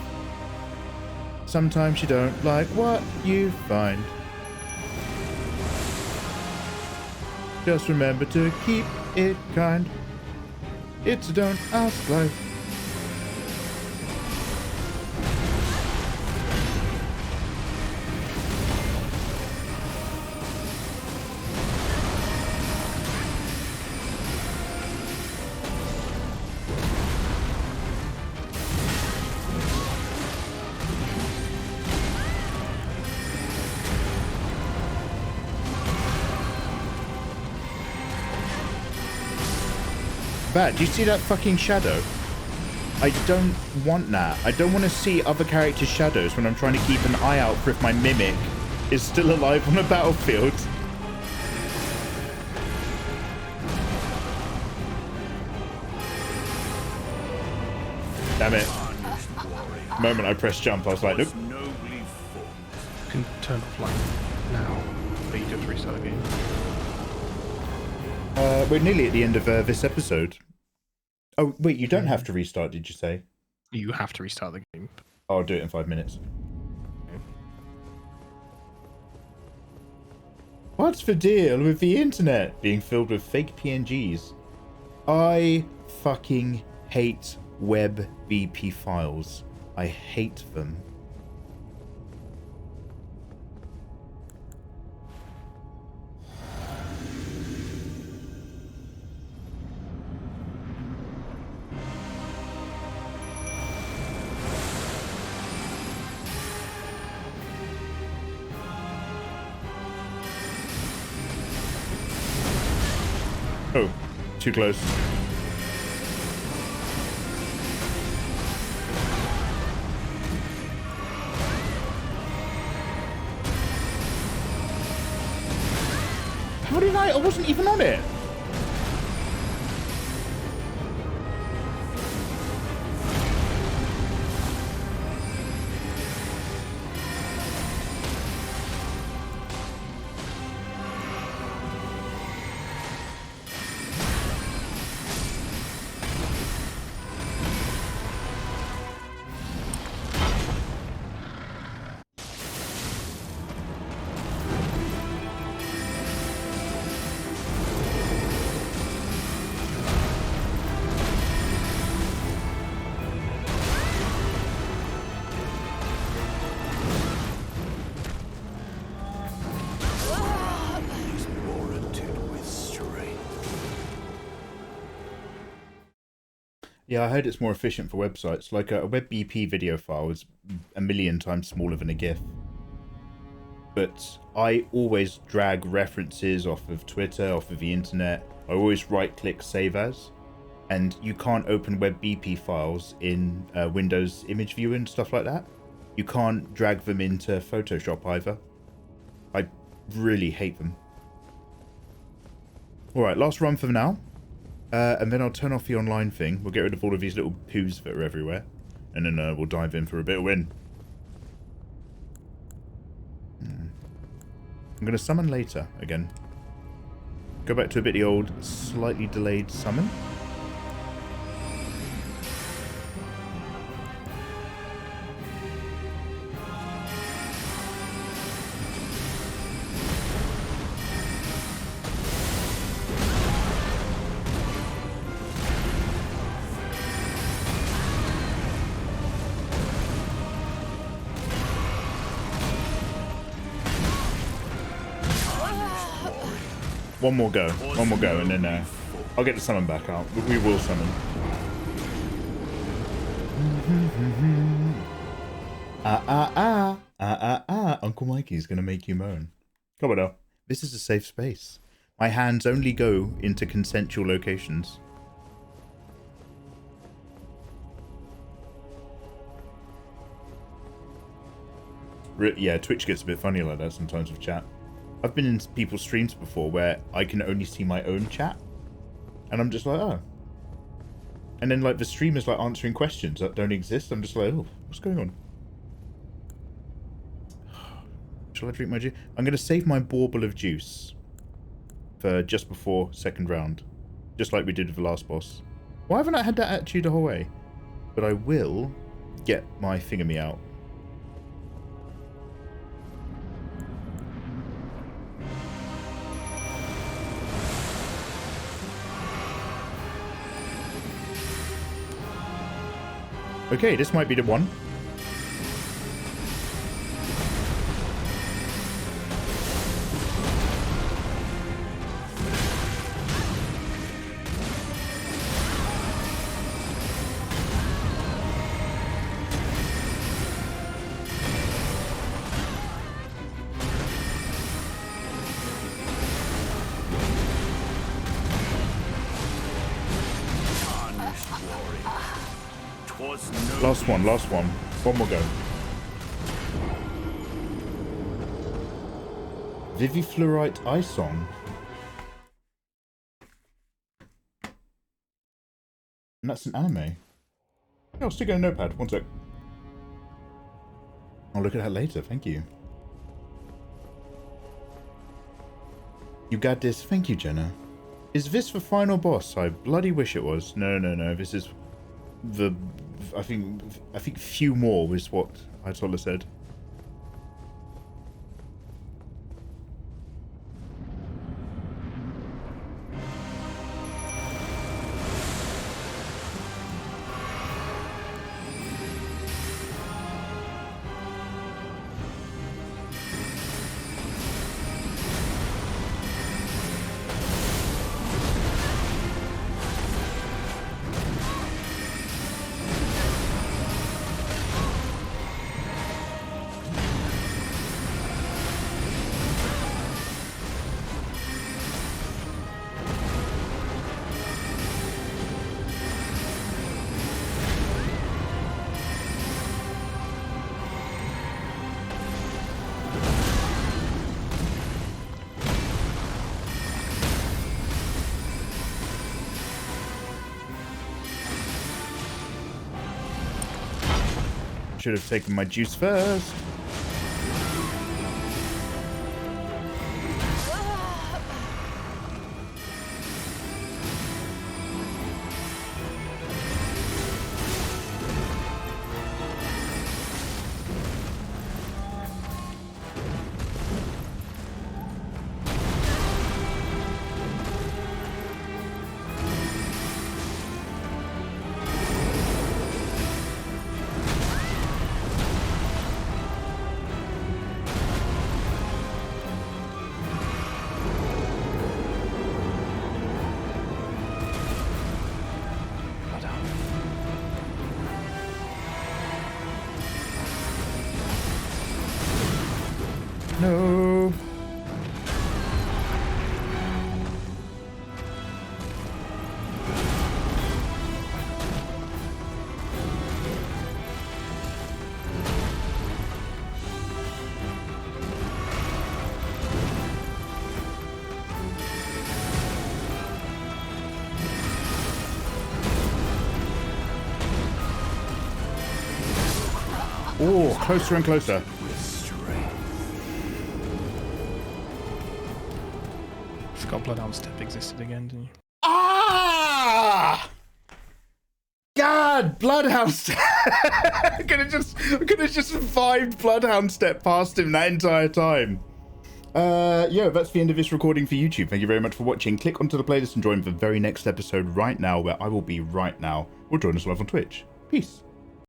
Sometimes you don't like what you find. Just remember to keep it kind. It's a don't ask life. Bat, do you see that fucking shadow? I don't want that. I don't want to see other characters' shadows when I'm trying to keep an eye out for if my mimic is still alive on a battlefield. Damn it. The moment I pressed jump, I was like, nope. You can turn off light now, but you just restart the game. We're nearly at the end of this episode. Oh, wait, you don't have to restart, did you say? You have to restart the game. I'll do it in 5 minutes. Okay. What's the deal with the internet being filled with fake PNGs? I fucking hate web BP files. I hate them. Oh, too close. How did I wasn't even on it. Yeah, I heard it's more efficient for websites. Like a WebBP video file is a million times smaller than a GIF. But I always drag references off of Twitter, off of the internet. I always right-click Save As. And you can't open WebBP files in Windows Image Viewer and stuff like that. You can't drag them into Photoshop either. I really hate them. Alright, last run for now. And then I'll turn off the online thing. We'll get rid of all of these little poos that are everywhere. And then we'll dive in for a bit of win. I'm going to summon later again. Go back to a bit of the old, slightly delayed summon. One more go, and then I'll get the summon back out. We will summon. Uncle Mikey's gonna make you moan. Come on now. This is a safe space. My hands only go into consensual locations. Yeah, Twitch gets a bit funny like that sometimes with chat. I've been in people's streams before where I can only see my own chat. And I'm just like, oh. And then like the streamer's like answering questions that don't exist. I'm just like, oh, what's going on? Shall I drink my juice? I'm going to save my bauble of juice for just before second round. Just like we did with the last boss. Why haven't I had that attitude the whole way? But I will get my thingamy out. Okay, this might be the one. Last one. One more go. Vivifluorite Eye Song. And that's an anime. Yeah, I'll stick it in a notepad. One sec. I'll look at that later. Thank you. You got this. Thank you, Jenna. Is this the final boss? I bloody wish it was. No. This is the... I think few more was what Ayatollah said. Should have taken my juice first. No. Oh, closer and closer. Forgot Bloodhound Step existed again, didn't you? Ah! God, Bloodhound Step. I could have just survived Bloodhound Step past him that entire time. Yeah, that's the end of this recording for YouTube. Thank you very much for watching. Click onto the playlist and join the very next episode right now, where I will be right now. Or join us live on Twitch. Peace.